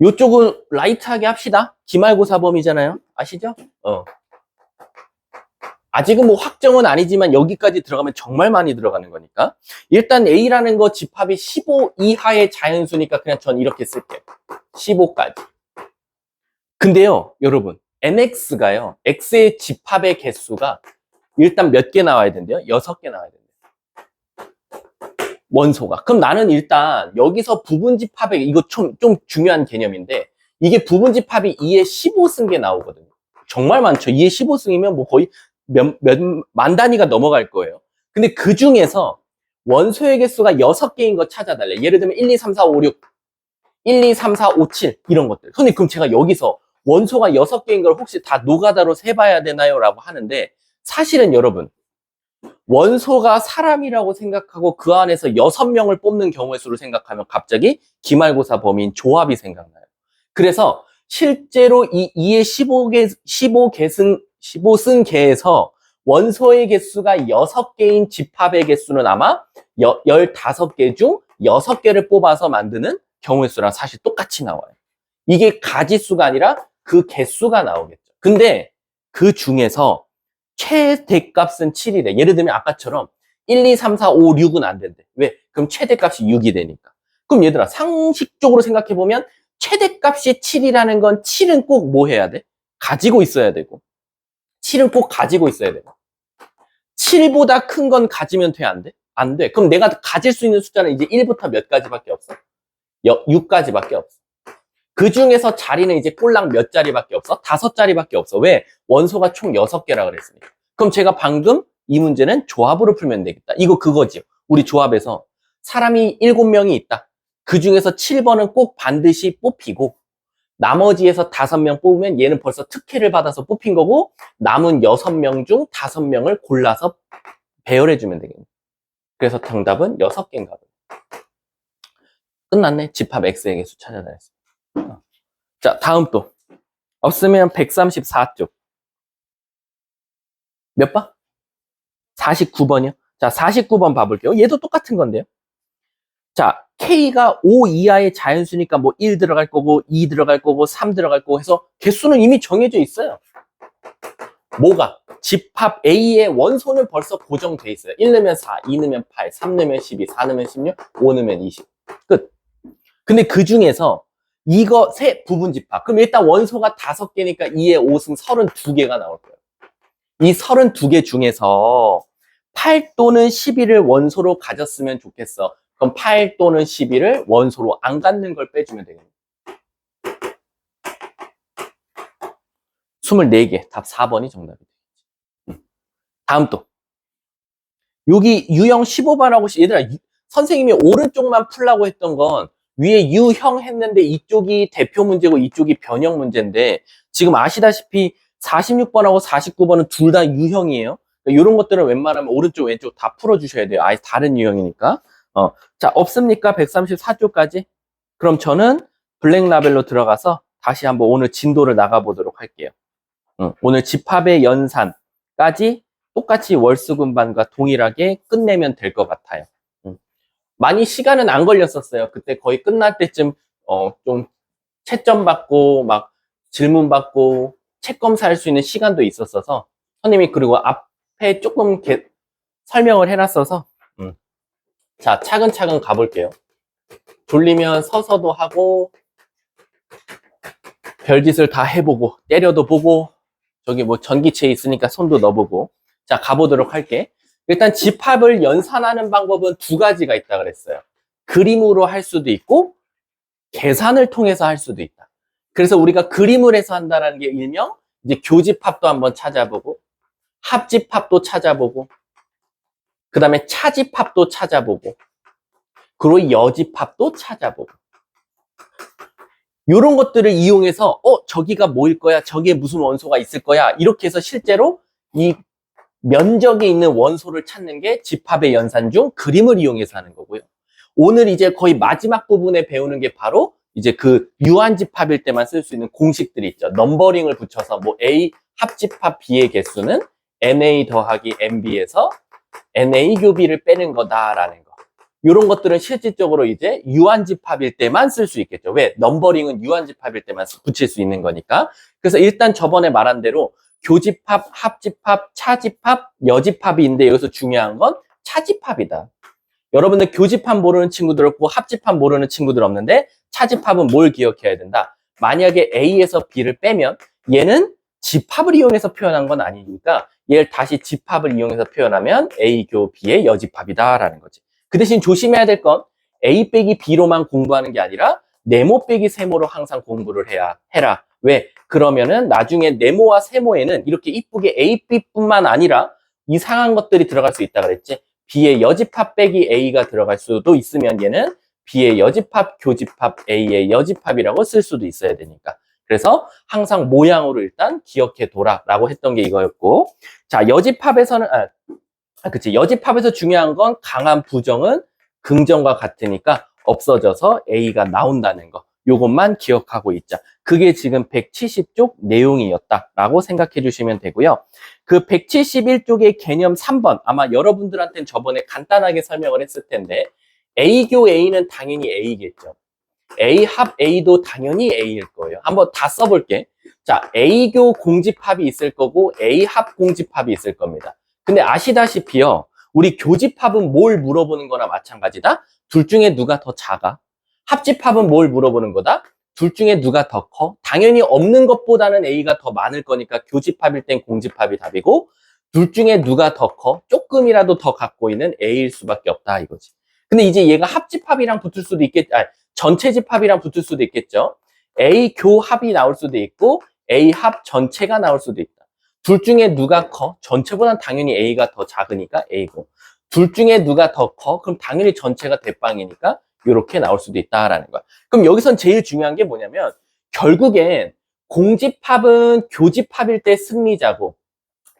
요쪽은 라이트하게 합시다. 기말고사 범위잖아요. 아시죠? 아직은 뭐 확정은 아니지만 여기까지 들어가면 정말 많이 들어가는 거니까. 일단 A라는 거 집합이 15 이하의 자연수니까 그냥 전 이렇게 쓸게요. 15까지. 근데요, 여러분, NX가요, X의 집합의 개수가 일단 몇 개 나와야 된대요? 6개 나와야 된대요. 원소가. 그럼 나는 일단 여기서 부분집합의, 이거 좀 중요한 개념인데, 이게 부분집합이 2의 15승계 나오거든요. 정말 많죠. 2의 15승이면 뭐 거의 만 단위가 넘어갈 거예요. 근데 그 중에서 원소의 개수가 6개인 거 찾아달래. 예를 들면 1, 2, 3, 4, 5, 6, 1, 2, 3, 4, 5, 7 이런 것들. 근데 그럼 제가 여기서 원소가 6개인 걸 혹시 다 노가다로 세봐야 되나요? 라고 하는데, 사실은 여러분, 원소가 사람이라고 생각하고 그 안에서 6명을 뽑는 경우의 수를 생각하면 갑자기 기말고사 범위인 조합이 생각나요. 그래서 실제로 이 2의 15승 개에서 원소의 개수가 6개인 집합의 개수는 아마 15개 중 6개를 뽑아서 만드는 경우의 수랑 사실 똑같이 나와요. 이게 가지수가 아니라 그 개수가 나오겠죠. 근데 그 중에서 최대값은 7이래. 예를 들면 아까처럼 1, 2, 3, 4, 5, 6은 안 된대. 왜? 그럼 최대값이 6이 되니까. 그럼 얘들아, 상식적으로 생각해보면 최대값이 7이라는 건 7은 꼭 뭐 해야 돼? 가지고 있어야 되고. 7은 꼭 가지고 있어야 되고. 7보다 큰 건 가지면 돼? 안 돼? 안 돼. 그럼 내가 가질 수 있는 숫자는 이제 1부터 몇 가지밖에 없어? 6가지밖에 없어. 그 중에서 자리는 이제 꼴랑 몇 자리밖에 없어? 5자리밖에 없어. 왜? 원소가 총 6개라 그랬으니까. 그럼 제가 방금 이 문제는 조합으로 풀면 되겠다. 이거 그거지요. 우리 조합에서 사람이 7명이 있다. 그 중에서 7번은 꼭 반드시 뽑히고, 나머지에서 5명 뽑으면 얘는 벌써 특혜를 받아서 뽑힌 거고, 남은 6명 중 5명을 골라서 배열해주면 되겠네. 그래서 정답은 6개인가 봐요. 끝났네. 집합 X의 개수 찾아다 했어. 자, 다음 또. 없으면 134쪽. 몇 번? 49번이요. 자, 49번 봐볼게요. 얘도 똑같은 건데요. 자, K가 5 이하의 자연수니까 뭐 1 들어갈 거고, 2 들어갈 거고, 3 들어갈 거고 해서 개수는 이미 정해져 있어요. 뭐가? 집합 A의 원소는 벌써 고정돼 있어요. 1 넣으면 4, 2 넣으면 8, 3 넣으면 12, 4 넣으면 16, 5 넣으면 20. 끝. 근데 그 중에서 이거 세 부분 집합. 그럼 일단 원소가 5개니까 2의 5승 32개가 나올 거예요. 이 32개 중에서 8 또는 12를 원소로 가졌으면 좋겠어. 그럼 8 또는 12를 원소로 안 갖는 걸 빼주면 되겠네. 24개. 답 4번이 정답이 되겠지. 다음 또. 여기 유형 15번하고 얘들아, 선생님이 오른쪽만 풀라고 했던 건 위에 U형 했는데 이쪽이 대표 문제고 이쪽이 변형 문제인데 지금 아시다시피 46번하고 49번은 둘 다 U형이에요. 이런 것들은 웬만하면 오른쪽 왼쪽 다 풀어주셔야 돼요. 아예 다른 유형이니까. 자, 없습니까? 134쪽까지? 그럼 저는 블랙 라벨로 들어가서 다시 한번 오늘 진도를 나가보도록 할게요. 오늘 집합의 연산까지 똑같이 월수금반과 동일하게 끝내면 될 것 같아요. 많이 시간은 안 걸렸었어요. 그때 거의 끝날 때쯤 좀 채점 받고 막 질문 받고 책 검사할 수 있는 시간도 있었어서 선생님이 그리고 앞에 조금 설명을 해놨어서 자, 차근차근 가볼게요. 졸리면 서서도 하고 별짓을 다 해보고 때려도 보고 저기 뭐 전기체 있으니까 손도 넣어보고 자, 가보도록 할게. 일단 집합을 연산하는 방법은 두 가지가 있다 그랬어요. 그림으로 할 수도 있고 계산을 통해서 할 수도 있다. 그래서 우리가 그림을 해서 한다는 게 일명 이제 교집합도 한번 찾아보고 합집합도 찾아보고 그 다음에 차집합도 찾아보고 그리고 여집합도 찾아보고 이런 것들을 이용해서 저기가 뭐일 거야, 저기에 무슨 원소가 있을 거야, 이렇게 해서 실제로 이 면적에 있는 원소를 찾는 게 집합의 연산 중 그림을 이용해서 하는 거고요. 오늘 이제 거의 마지막 부분에 배우는 게 바로 이제 그 유한집합일 때만 쓸 수 있는 공식들이 있죠. 넘버링을 붙여서 뭐 A 합집합 B의 개수는 NA 더하기 NB에서 NA 교비를 빼는 거다라는 거. 이런 것들은 실질적으로 이제 유한집합일 때만 쓸 수 있겠죠. 왜? 넘버링은 유한집합일 때만 붙일 수 있는 거니까. 그래서 일단 저번에 말한 대로 교집합, 합집합, 차집합, 여집합인데 여기서 중요한 건 차집합이다. 여러분들 교집합 모르는 친구들 없고 합집합 모르는 친구들 없는데 차집합은 뭘 기억해야 된다? 만약에 A에서 B를 빼면 얘는 집합을 이용해서 표현한 건 아니니까 얘를 다시 집합을 이용해서 표현하면 A 교 B의 여집합이다라는 거지. 그 대신 조심해야 될 건 A 빼기 B로만 공부하는 게 아니라 네모 빼기 세모로 항상 공부를 해라. 왜? 그러면은 나중에 네모와 세모에는 이렇게 이쁘게 A, B뿐만 아니라 이상한 것들이 들어갈 수 있다 그랬지. B의 여집합 빼기 A가 들어갈 수도 있으면 얘는 B의 여집합, 교집합, A의 여집합이라고 쓸 수도 있어야 되니까. 그래서 항상 모양으로 일단 기억해 둬라라고 했던 게 이거였고. 자, 여집합에서는 그치. 여집합에서 중요한 건 강한 부정은 긍정과 같으니까 없어져서 A가 나온다는 거. 요것만 기억하고 있자. 그게 지금 170쪽 내용이었다라고 생각해 주시면 되고요. 그 171쪽의 개념 3번 아마 여러분들한테는 저번에 간단하게 설명을 했을 텐데 A교 A는 당연히 A겠죠. A 합 A도 당연히 A일 거예요. 한번 다 써볼게. 자, A교 공집합이 있을 거고 A 합 공집합이 있을 겁니다. 근데 아시다시피요. 우리 교집합은 뭘 물어보는 거나 마찬가지다. 둘 중에 누가 더 작아? 합집합은 뭘 물어보는 거다? 둘 중에 누가 더 커? 당연히 없는 것보다는 A가 더 많을 거니까 교집합일 땐 공집합이 답이고 둘 중에 누가 더 커? 조금이라도 더 갖고 있는 A일 수밖에 없다 이거지. 근데 이제 얘가 합집합이랑 붙을 수도 전체 집합이랑 붙을 수도 있겠죠. A 교합이 나올 수도 있고 A 합 전체가 나올 수도 있다. 둘 중에 누가 커? 전체보단 당연히 A가 더 작으니까 A고 둘 중에 누가 더 커? 그럼 당연히 전체가 대빵이니까 이렇게 나올 수도 있다라는 거야. 그럼 여기선 제일 중요한 게 뭐냐면 결국엔 공집합은 교집합일 때 승리자고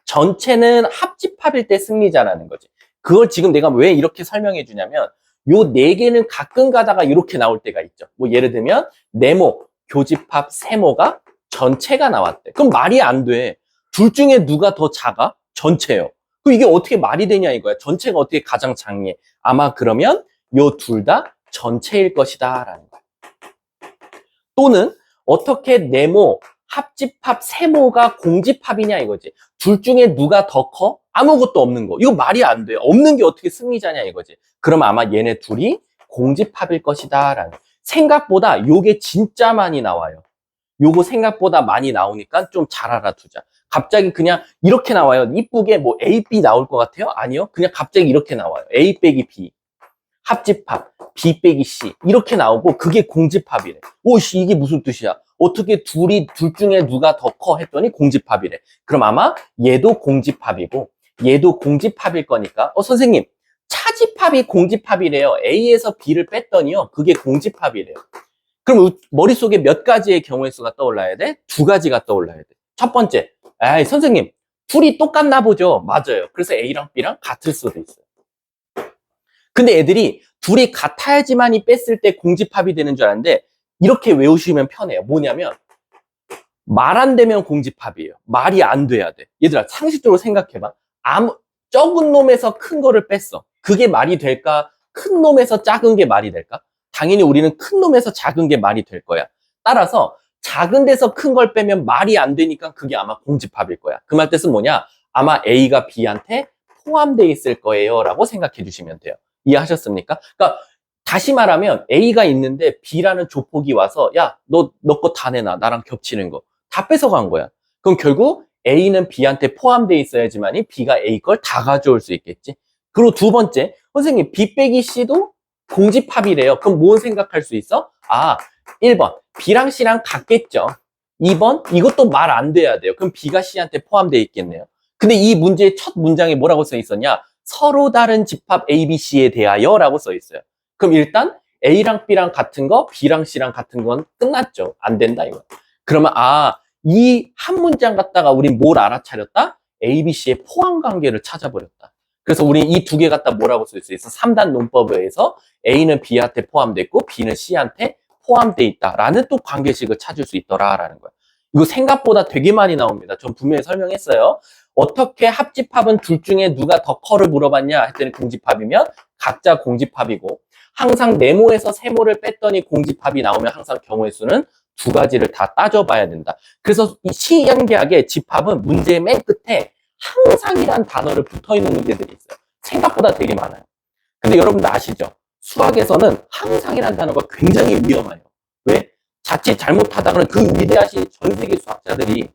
전체는 합집합일 때 승리자라는 거지. 그걸 지금 내가 왜 이렇게 설명해 주냐면 요 네 개는 가끔 가다가 이렇게 나올 때가 있죠. 뭐 예를 들면 네모, 교집합, 세모가 전체가 나왔대. 그럼 말이 안 돼. 둘 중에 누가 더 작아? 전체요. 그럼 이게 어떻게 말이 되냐 이거야. 전체가 어떻게 가장 작니? 아마 그러면 요 둘 다 전체일 것이다 라는 거야. 또는 어떻게 네모, 합집합, 세모가 공집합이냐 이거지. 둘 중에 누가 더 커? 아무것도 없는 거. 이거 말이 안 돼. 없는 게 어떻게 승리자냐 이거지. 그럼 아마 얘네 둘이 공집합일 것이다 라는 거야. 생각보다 요게 진짜 많이 나와요. 요거 생각보다 많이 나오니까 좀 잘 알아두자. 갑자기 그냥 이렇게 나와요. 이쁘게 뭐 A, B 나올 것 같아요? 아니요. 그냥 갑자기 이렇게 나와요. A 빼기 B. 합집합, B 빼기 C. 이렇게 나오고 그게 공집합이래. 오씨, 이게 무슨 뜻이야? 어떻게 둘 중에 누가 더 커? 했더니 공집합이래. 그럼 아마 얘도 공집합이고 얘도 공집합일 거니까 선생님, 하집합이 공집합이래요. A에서 B를 뺐더니요. 그게 공집합이래요. 그럼 머릿속에 몇 가지의 경우의 수가 떠올라야 돼? 두 가지가 떠올라야 돼. 첫 번째, 에이, 선생님, 둘이 똑같나 보죠? 맞아요. 그래서 A랑 B랑 같을 수도 있어요. 근데 애들이 둘이 같아야지만이 뺐을 때 공집합이 되는 줄 알았는데 이렇게 외우시면 편해요. 뭐냐면 말 안 되면 공집합이에요. 말이 안 돼야 돼. 얘들아, 상식적으로 생각해봐. 적은 놈에서 큰 거를 뺐어. 그게 말이 될까? 큰 놈에서 작은 게 말이 될까? 당연히 우리는 큰 놈에서 작은 게 말이 될 거야. 따라서 작은 데서 큰 걸 빼면 말이 안 되니까 그게 아마 공집합일 거야. 그 말 뜻은 뭐냐? 아마 A가 B한테 포함되어 있을 거예요 라고 생각해 주시면 돼요. 이해하셨습니까? 그러니까 다시 말하면 A가 있는데 B라는 조폭이 와서 야, 너 거 다 내놔. 나랑 겹치는 거. 다 뺏어간 거야. 그럼 결국 A는 B한테 포함되어 있어야지만이 B가 A 걸 다 가져올 수 있겠지. 그리고 두 번째, 선생님 B 빼기 C도 공집합이래요. 그럼 뭔 생각할 수 있어? 아, 1번 B랑 C랑 같겠죠. 2번 이것도 말 안 돼야 돼요. 그럼 B가 C한테 포함되어 있겠네요. 근데 이 문제의 첫 문장에 뭐라고 써 있었냐? 서로 다른 집합 A, B, C에 대하여 라고 써 있어요. 그럼 일단 A랑 B랑 같은 거, B랑 C랑 같은 건 끝났죠. 안 된다 이거. 그러면 이 한 문장 갖다가 우린 뭘 알아차렸다? A, B, C의 포함 관계를 찾아버렸다. 그래서 우린 이 두 개 갖다 뭐라고 쓸 수 있어? 3단 논법에 의해서 A는 B한테 포함됐고 B는 C한테 포함돼 있다라는 또 관계식을 찾을 수 있더라라는 거야. 이거 생각보다 되게 많이 나옵니다. 전 분명히 설명했어요. 어떻게 합집합은 둘 중에 누가 더 커를 물어봤냐 했더니 공집합이면 각자 공집합이고 항상 네모에서 세모를 뺐더니 공집합이 나오면 항상 경우의 수는 두 가지를 다 따져봐야 된다. 그래서 이 시행계약의 집합은 문제의 맨 끝에 항상이란 단어를 붙어있는 문제들이 있어요. 생각보다 되게 많아요. 근데 여러분들 아시죠? 수학에서는 항상이란 단어가 굉장히 위험해요. 왜? 자칫 잘못하다가는 그 위대하신 전 세계 수학자들이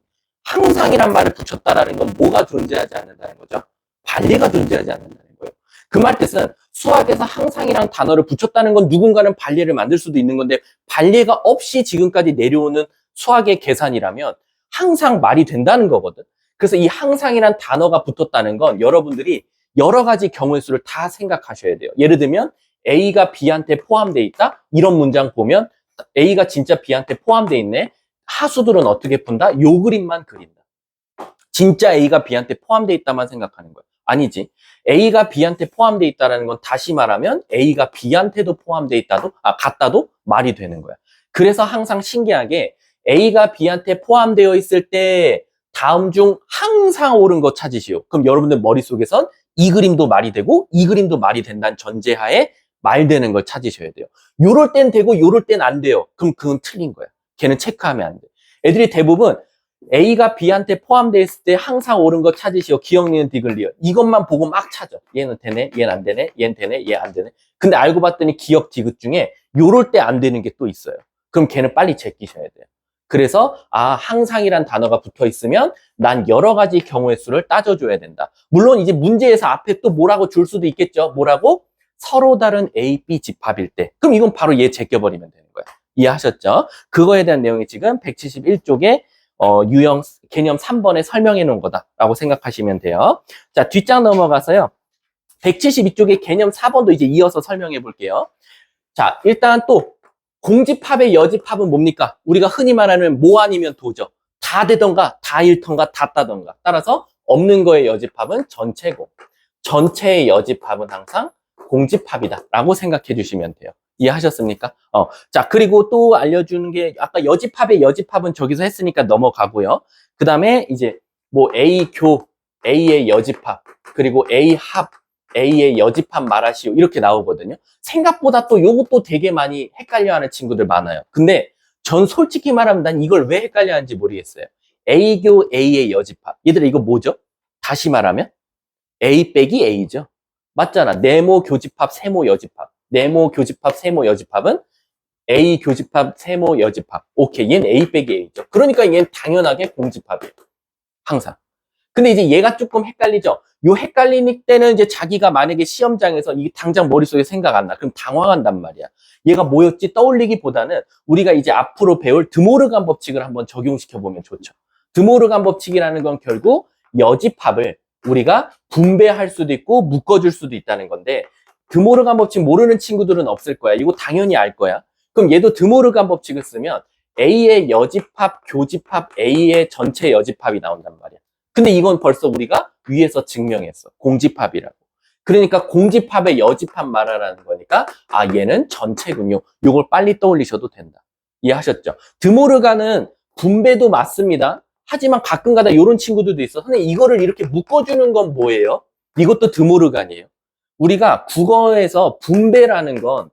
항상이란 말을 붙였다라는 건 뭐가 존재하지 않는다는 거죠? 관리가 존재하지 않는다는 거예요. 그 말 뜻은 수학에서 항상이란 단어를 붙였다는 건 누군가는 관례를 만들 수도 있는 건데 관례가 없이 지금까지 내려오는 수학의 계산이라면 항상 말이 된다는 거거든. 그래서 이 항상이란 단어가 붙었다는 건 여러분들이 여러 가지 경우의 수를 다 생각하셔야 돼요. 예를 들면 A가 B한테 포함되어 있다? 이런 문장 보면 A가 진짜 B한테 포함되어 있네? 하수들은 어떻게 푼다? 요 그림만 그린다. 진짜 A가 B한테 포함되어 있다만 생각하는 거야. 아니지. A가 B한테 포함되어 있다는 건 다시 말하면 A가 B한테도 포함되어 있다도, 같다도 말이 되는 거야. 그래서 항상 신기하게 A가 B한테 포함되어 있을 때 다음 중 항상 옳은 거 찾으시오. 그럼 여러분들 머릿속에선 이 그림도 말이 되고 이 그림도 말이 된다는 전제하에 말되는 걸 찾으셔야 돼요. 요럴 땐 되고 요럴 땐 안 돼요. 그럼 그건 틀린 거야. 걔는 체크하면 안 돼. 애들이 대부분 A가 B한테 포함되어 있을 때 항상 옳은 거 찾으시오. 기억, 니은, 디귿, 리을. 이것만 보고 막 찾아. 얘는 되네, 얘는 안 되네, 얘는 되네, 얘 안 되네. 근데 알고 봤더니 기억, 디귿 중에 요럴 때 안 되는 게 또 있어요. 그럼 걔는 빨리 제끼셔야 돼요. 그래서 항상이란 단어가 붙어 있으면 난 여러 가지 경우의 수를 따져줘야 된다. 물론 이제 문제에서 앞에 또 뭐라고 줄 수도 있겠죠. 뭐라고? 서로 다른 A, B 집합일 때. 그럼 이건 바로 얘 제껴버리면 되는 거야. 이해하셨죠? 그거에 대한 내용이 지금 171쪽에 유형 개념 3번에 설명해 놓은 거다라고 생각하시면 돼요. 자, 뒷장 넘어가서요. 172쪽의 개념 4번도 이제 이어서 설명해 볼게요. 자, 일단 또 공집합의 여집합은 뭡니까? 우리가 흔히 말하는 뭐 아니면 도죠. 다 되던가 다 잃던가 다 따던가. 따라서 없는 거의 여집합은 전체고 전체의 여집합은 항상 공집합이다라고 생각해 주시면 돼요. 이해하셨습니까? 자, 그리고 또 알려주는 게 아까 여집합의 여집합은 저기서 했으니까 넘어가고요. 그 다음에 이제 뭐 A 교, A의 여집합, 그리고 A 합, A의 여집합 말하시오 이렇게 나오거든요. 생각보다 또 요것도 되게 많이 헷갈려하는 친구들 많아요. 근데 전 솔직히 말하면 난 이걸 왜 헷갈려하는지 모르겠어요. A교 A의 여집합. 얘들아 이거 뭐죠? 다시 말하면 A 빼기 A죠. 맞잖아. 네모 교집합, 세모 여집합. 네모 교집합, 세모 여집합은 A 교집합, 세모 여집합. 오케이. 얘는 A 빼기 A죠. 그러니까 얘는 당연하게 공집합이에요. 항상. 근데 이제 얘가 조금 헷갈리죠? 요 헷갈리는 때는 이제 자기가 만약에 시험장에서 이게 당장 머릿속에 생각 안 나. 그럼 당황한단 말이야. 얘가 뭐였지? 떠올리기보다는 우리가 이제 앞으로 배울 드모르간 법칙을 한번 적용시켜 보면 좋죠. 드모르간 법칙이라는 건 결국 여집합을 우리가 분배할 수도 있고 묶어줄 수도 있다는 건데 드모르간 법칙 모르는 친구들은 없을 거야. 이거 당연히 알 거야. 그럼 얘도 드모르간 법칙을 쓰면 A의 여집합, 교집합, A의 전체 여집합이 나온단 말이야. 근데 이건 벌써 우리가 위에서 증명했어. 공집합이라고. 그러니까 공집합의 여집합 말하라는 거니까 아 얘는 전체군요. 이걸 빨리 떠올리셔도 된다. 이해하셨죠? 드모르간은 분배도 맞습니다. 하지만 가끔가다 이런 친구들도 있어. 선생님 이거를 이렇게 묶어주는 건 뭐예요? 이것도 드모르간이에요. 우리가 국어에서 분배라는 건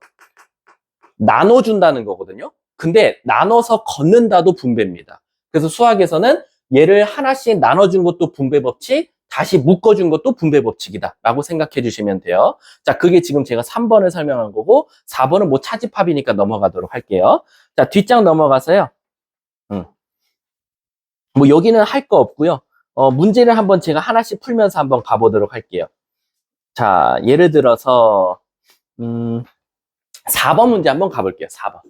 나눠준다는 거거든요. 근데 나눠서 걷는다도 분배입니다. 그래서 수학에서는 얘를 하나씩 나눠준 것도 분배 법칙, 다시 묶어준 것도 분배 법칙이다 라고 생각해 주시면 돼요. 자, 그게 지금 제가 3번을 설명한 거고 4번은 뭐 차집합이니까 넘어가도록 할게요. 자, 뒷장 넘어가서요. 뭐 여기는 할 거 없고요. 문제를 한번 제가 하나씩 풀면서 한번 가보도록 할게요. 자, 예를 들어서 4번 문제 한번 가볼게요. 4번.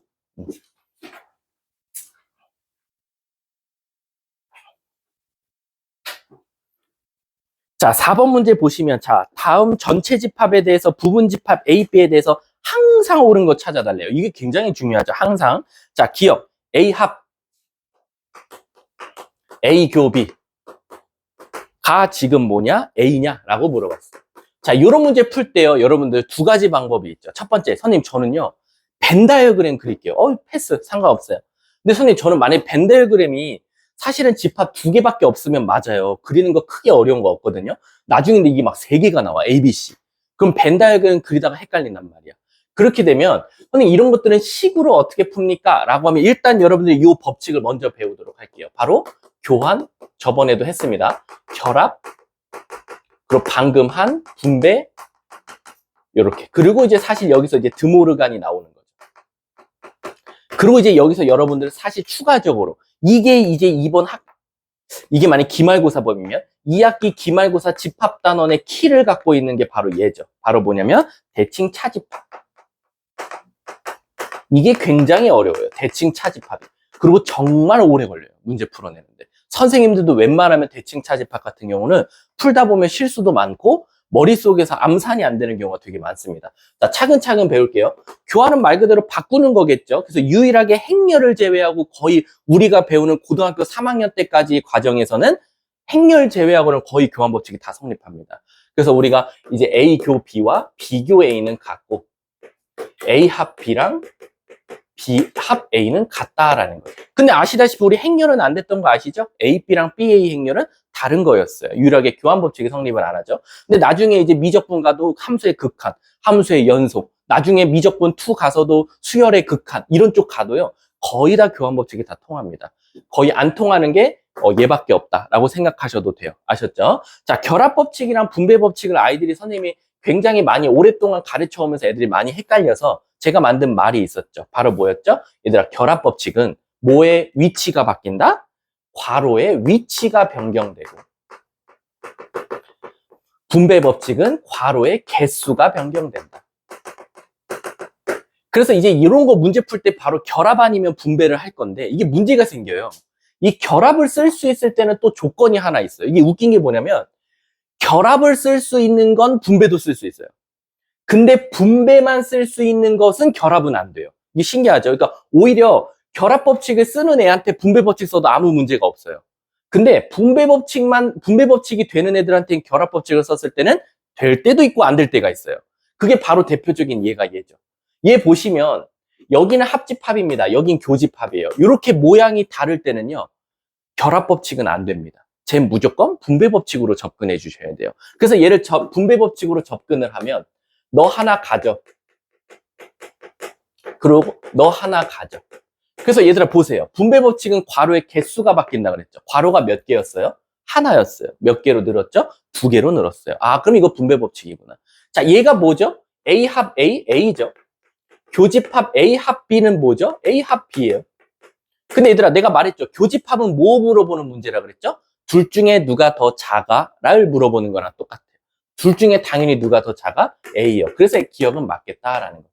자, 4번 문제 보시면 자, 다음 전체 집합에 대해서 부분 집합 A, B에 대해서 항상 옳은 거 찾아달래요. 이게 굉장히 중요하죠. 항상. 자, 기억. A 합, A 교비가 지금 뭐냐? A냐? 라고 물어봤어요. 자, 이런 문제 풀 때요. 여러분들 두 가지 방법이 있죠. 첫 번째, 선생님 저는요. 벤 다이어그램 그릴게요. 패스. 상관없어요. 근데 선생님 저는 만약에 벤 다이어그램이 사실은 집합 두 개밖에 없으면 맞아요. 그리는 거 크게 어려운 거 없거든요. 나중에 이게 막 세 개가 나와. A, B, C. 그럼 벤 다이어그램 그리다가 헷갈린단 말이야. 그렇게 되면 선생님 이런 것들은 식으로 어떻게 풉니까? 라고 하면 일단 여러분들이 이 법칙을 먼저 배우도록 할게요. 바로 교환, 저번에도 했습니다. 결합, 그리고 방금 한, 분배, 요렇게. 그리고 이제 사실 여기서 이제 드모르간이 나오는 거죠. 그리고 이제 여기서 여러분들 사실 추가적으로 이게 이제 이번 이게 만약 기말고사법이면 2학기 기말고사 집합단원의 키를 갖고 있는 게 바로 얘죠. 바로 뭐냐면 대칭 차집합. 이게 굉장히 어려워요. 대칭 차집합이. 그리고 정말 오래 걸려요. 문제 풀어내는데. 선생님들도 웬만하면 대칭 차집합 같은 경우는 풀다 보면 실수도 많고 머릿속에서 암산이 안 되는 경우가 되게 많습니다. 자, 차근차근 배울게요. 교환은 말 그대로 바꾸는 거겠죠. 그래서 유일하게 행렬을 제외하고 거의 우리가 배우는 고등학교 3학년 때까지 과정에서는 행렬 제외하고는 거의 교환 법칙이 다 성립합니다. 그래서 우리가 이제 A 교 B와 B 교 A는 같고 A 합 B랑 B 합 A는 같다라는 거예요. 근데 아시다시피 우리 행렬은 안 됐던 거 아시죠? A, B랑 BA 행렬은 다른 거였어요. 유일하게 교환 법칙이 성립을 안 하죠. 근데 나중에 이제 미적분 가도 함수의 극한, 함수의 연속, 나중에 미적분 2 가서도 수열의 극한, 이런 쪽 가도요. 거의 다 교환 법칙이 다 통합니다. 거의 안 통하는 게 얘밖에 없다라고 생각하셔도 돼요. 아셨죠? 자, 결합 법칙이랑 분배 법칙을 아이들이 선생님이 굉장히 많이 오랫동안 가르쳐 오면서 애들이 많이 헷갈려서 제가 만든 말이 있었죠. 바로 뭐였죠? 얘들아, 결합 법칙은 뭐의 위치가 바뀐다? 괄호의 위치가 변경되고, 분배 법칙은 괄호의 개수가 변경된다. 그래서 이제 이런 거 문제 풀 때 바로 결합 아니면 분배를 할 건데 이게 문제가 생겨요. 이 결합을 쓸 수 있을 때는 또 조건이 하나 있어요. 이게 웃긴 게 뭐냐면 결합을 쓸 수 있는 건 분배도 쓸 수 있어요. 근데 분배만 쓸 수 있는 것은 결합은 안 돼요. 이게 신기하죠? 그러니까 오히려 결합 법칙을 쓰는 애한테 분배 법칙 써도 아무 문제가 없어요. 근데 분배 법칙이 되는 애들한테는 결합 법칙을 썼을 때는 될 때도 있고 안 될 때가 있어요. 그게 바로 대표적인 얘죠. 얘 보시면 여기는 합집합입니다. 여긴 교집합이에요. 이렇게 모양이 다를 때는요. 결합 법칙은 안 됩니다. 쟤는 무조건 분배 법칙으로 접근해 주셔야 돼요. 그래서 얘를 분배 법칙으로 접근을 하면 너 하나 가져. 그리고 너 하나 가져. 그래서 얘들아 보세요. 분배 법칙은 괄호의 개수가 바뀐다 그랬죠. 괄호가 몇 개였어요? 하나였어요. 몇 개로 늘었죠? 2개로 늘었어요. 아, 그럼 이거 분배 법칙이구나. 자, 얘가 뭐죠? A 합 A, A죠. 교집합 A 합 B는 뭐죠? A 합 B예요. 근데 얘들아 내가 말했죠. 교집합은 뭐 물어보는 문제라 그랬죠? 둘 중에 누가 더 작아?를 물어보는 거랑 똑같아요. 둘 중에 당연히 누가 더 작아? A요. 그래서 기억은 맞겠다라는 거죠.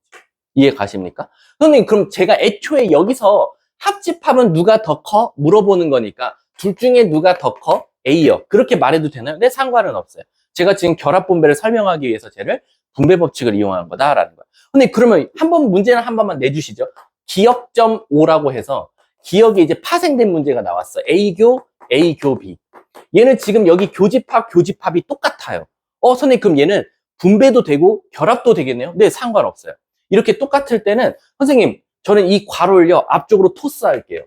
이해 가십니까? 선생님 그럼 제가 애초에 여기서 합집합은 누가 더 커? 물어보는 거니까 둘 중에 누가 더 커? A요. 그렇게 말해도 되나요? 네, 상관은 없어요. 제가 지금 결합 분배를 설명하기 위해서 쟤를 분배 법칙을 이용하는 거다라는 거야. 근데 그러면 문제는 한 번만 내주시죠. 기억점 5라고 해서 기억에 이제 파생된 문제가 나왔어. A교, A교 B. 얘는 지금 여기 교집합이 똑같아요. 선생님, 그럼 얘는 분배도 되고 결합도 되겠네요? 네, 상관없어요. 이렇게 똑같을 때는 선생님, 저는 이 괄호를요, 앞쪽으로 토스할게요.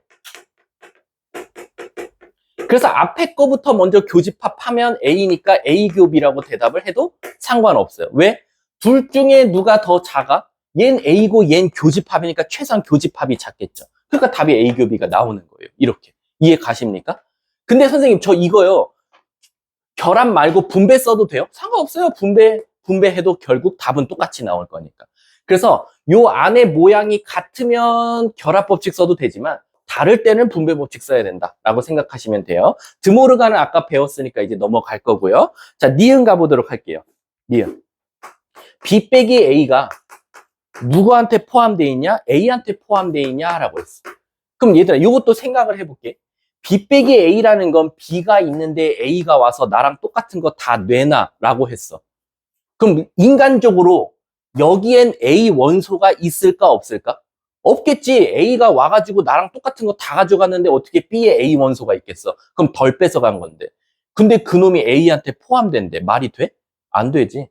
그래서 앞에 거부터 먼저 교집합하면 A니까 A교 B라고 대답을 해도 상관없어요. 왜? 둘 중에 누가 더 작아? 얜 A고 얜 교집합이니까 최소한 교집합이 작겠죠. 그러니까 답이 A교 B가 나오는 거예요. 이렇게. 이해 가십니까? 근데 선생님, 저 이거요. 결합 말고 분배 써도 돼요? 상관없어요. 분배해도 결국 답은 똑같이 나올 거니까. 그래서 요 안에 모양이 같으면 결합 법칙 써도 되지만 다를 때는 분배 법칙 써야 된다라고 생각하시면 돼요. 드모르간은 아까 배웠으니까 이제 넘어갈 거고요. 자, 니은 가보도록 할게요. 니은. B 빼기 A가 누구한테 포함되어 있냐? A한테 포함되어 있냐라고 했어. 그럼 얘들아, 이것도 생각을 해볼게. B 빼기 A라는 건 B가 있는데 A가 와서 나랑 똑같은 거 다 내놔라고 했어. 그럼 인간적으로 여기엔 A 원소가 있을까 없을까? 없겠지. A가 와가지고 나랑 똑같은 거 다 가져갔는데 어떻게 B에 A 원소가 있겠어? 그럼 덜 뺏어간 건데. 근데 그놈이 A한테 포함된대. 말이 돼? 안 되지.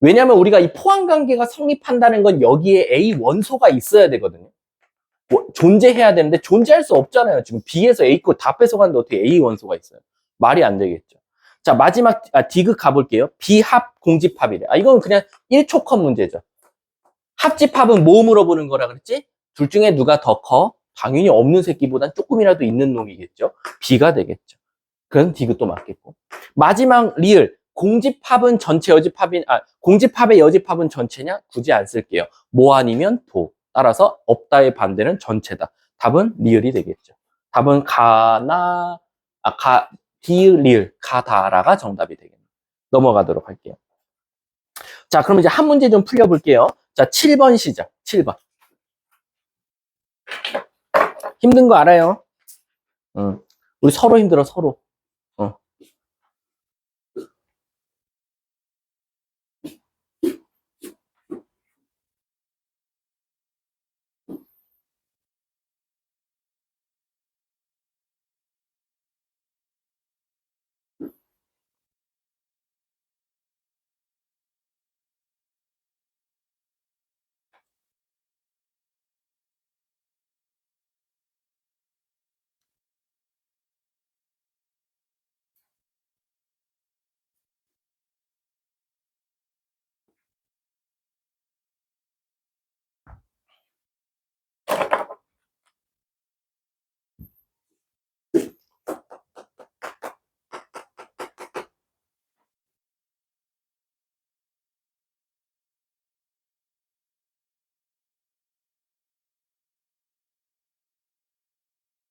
왜냐면 우리가 이 포함 관계가 성립한다는 건 여기에 A 원소가 있어야 되거든요. 존재해야 되는데 존재할 수 없잖아요. 지금 B에서 A 거 다 뺏어갔는데 어떻게 A 원소가 있어요? 말이 안 되겠죠. 자, 마지막 디귿 가볼게요. 비합 공집합이래. 이건 그냥 1초 컷 문제죠. 합집합은 뭐 물어보는 거라 그랬지? 둘 중에 누가 더 커? 당연히 없는 새끼보단 조금이라도 있는 놈이겠죠. B가 되겠죠. 그건 디귿도 맞겠고. 마지막 리을. 공집합은 전체 여집합인, 공집합의 여집합은 전체냐? 굳이 안 쓸게요. 뭐 아니면 도. 따라서 없다의 반대는 전체다. 답은 리을이 되겠죠. 답은 디귿, 리을, 가다라가 정답이 되겠네요. 넘어가도록 할게요. 자, 그럼 이제 한 문제 좀 풀려볼게요. 자, 7번 시작. 7번. 힘든 거 알아요? 우리 서로 힘들어, 서로.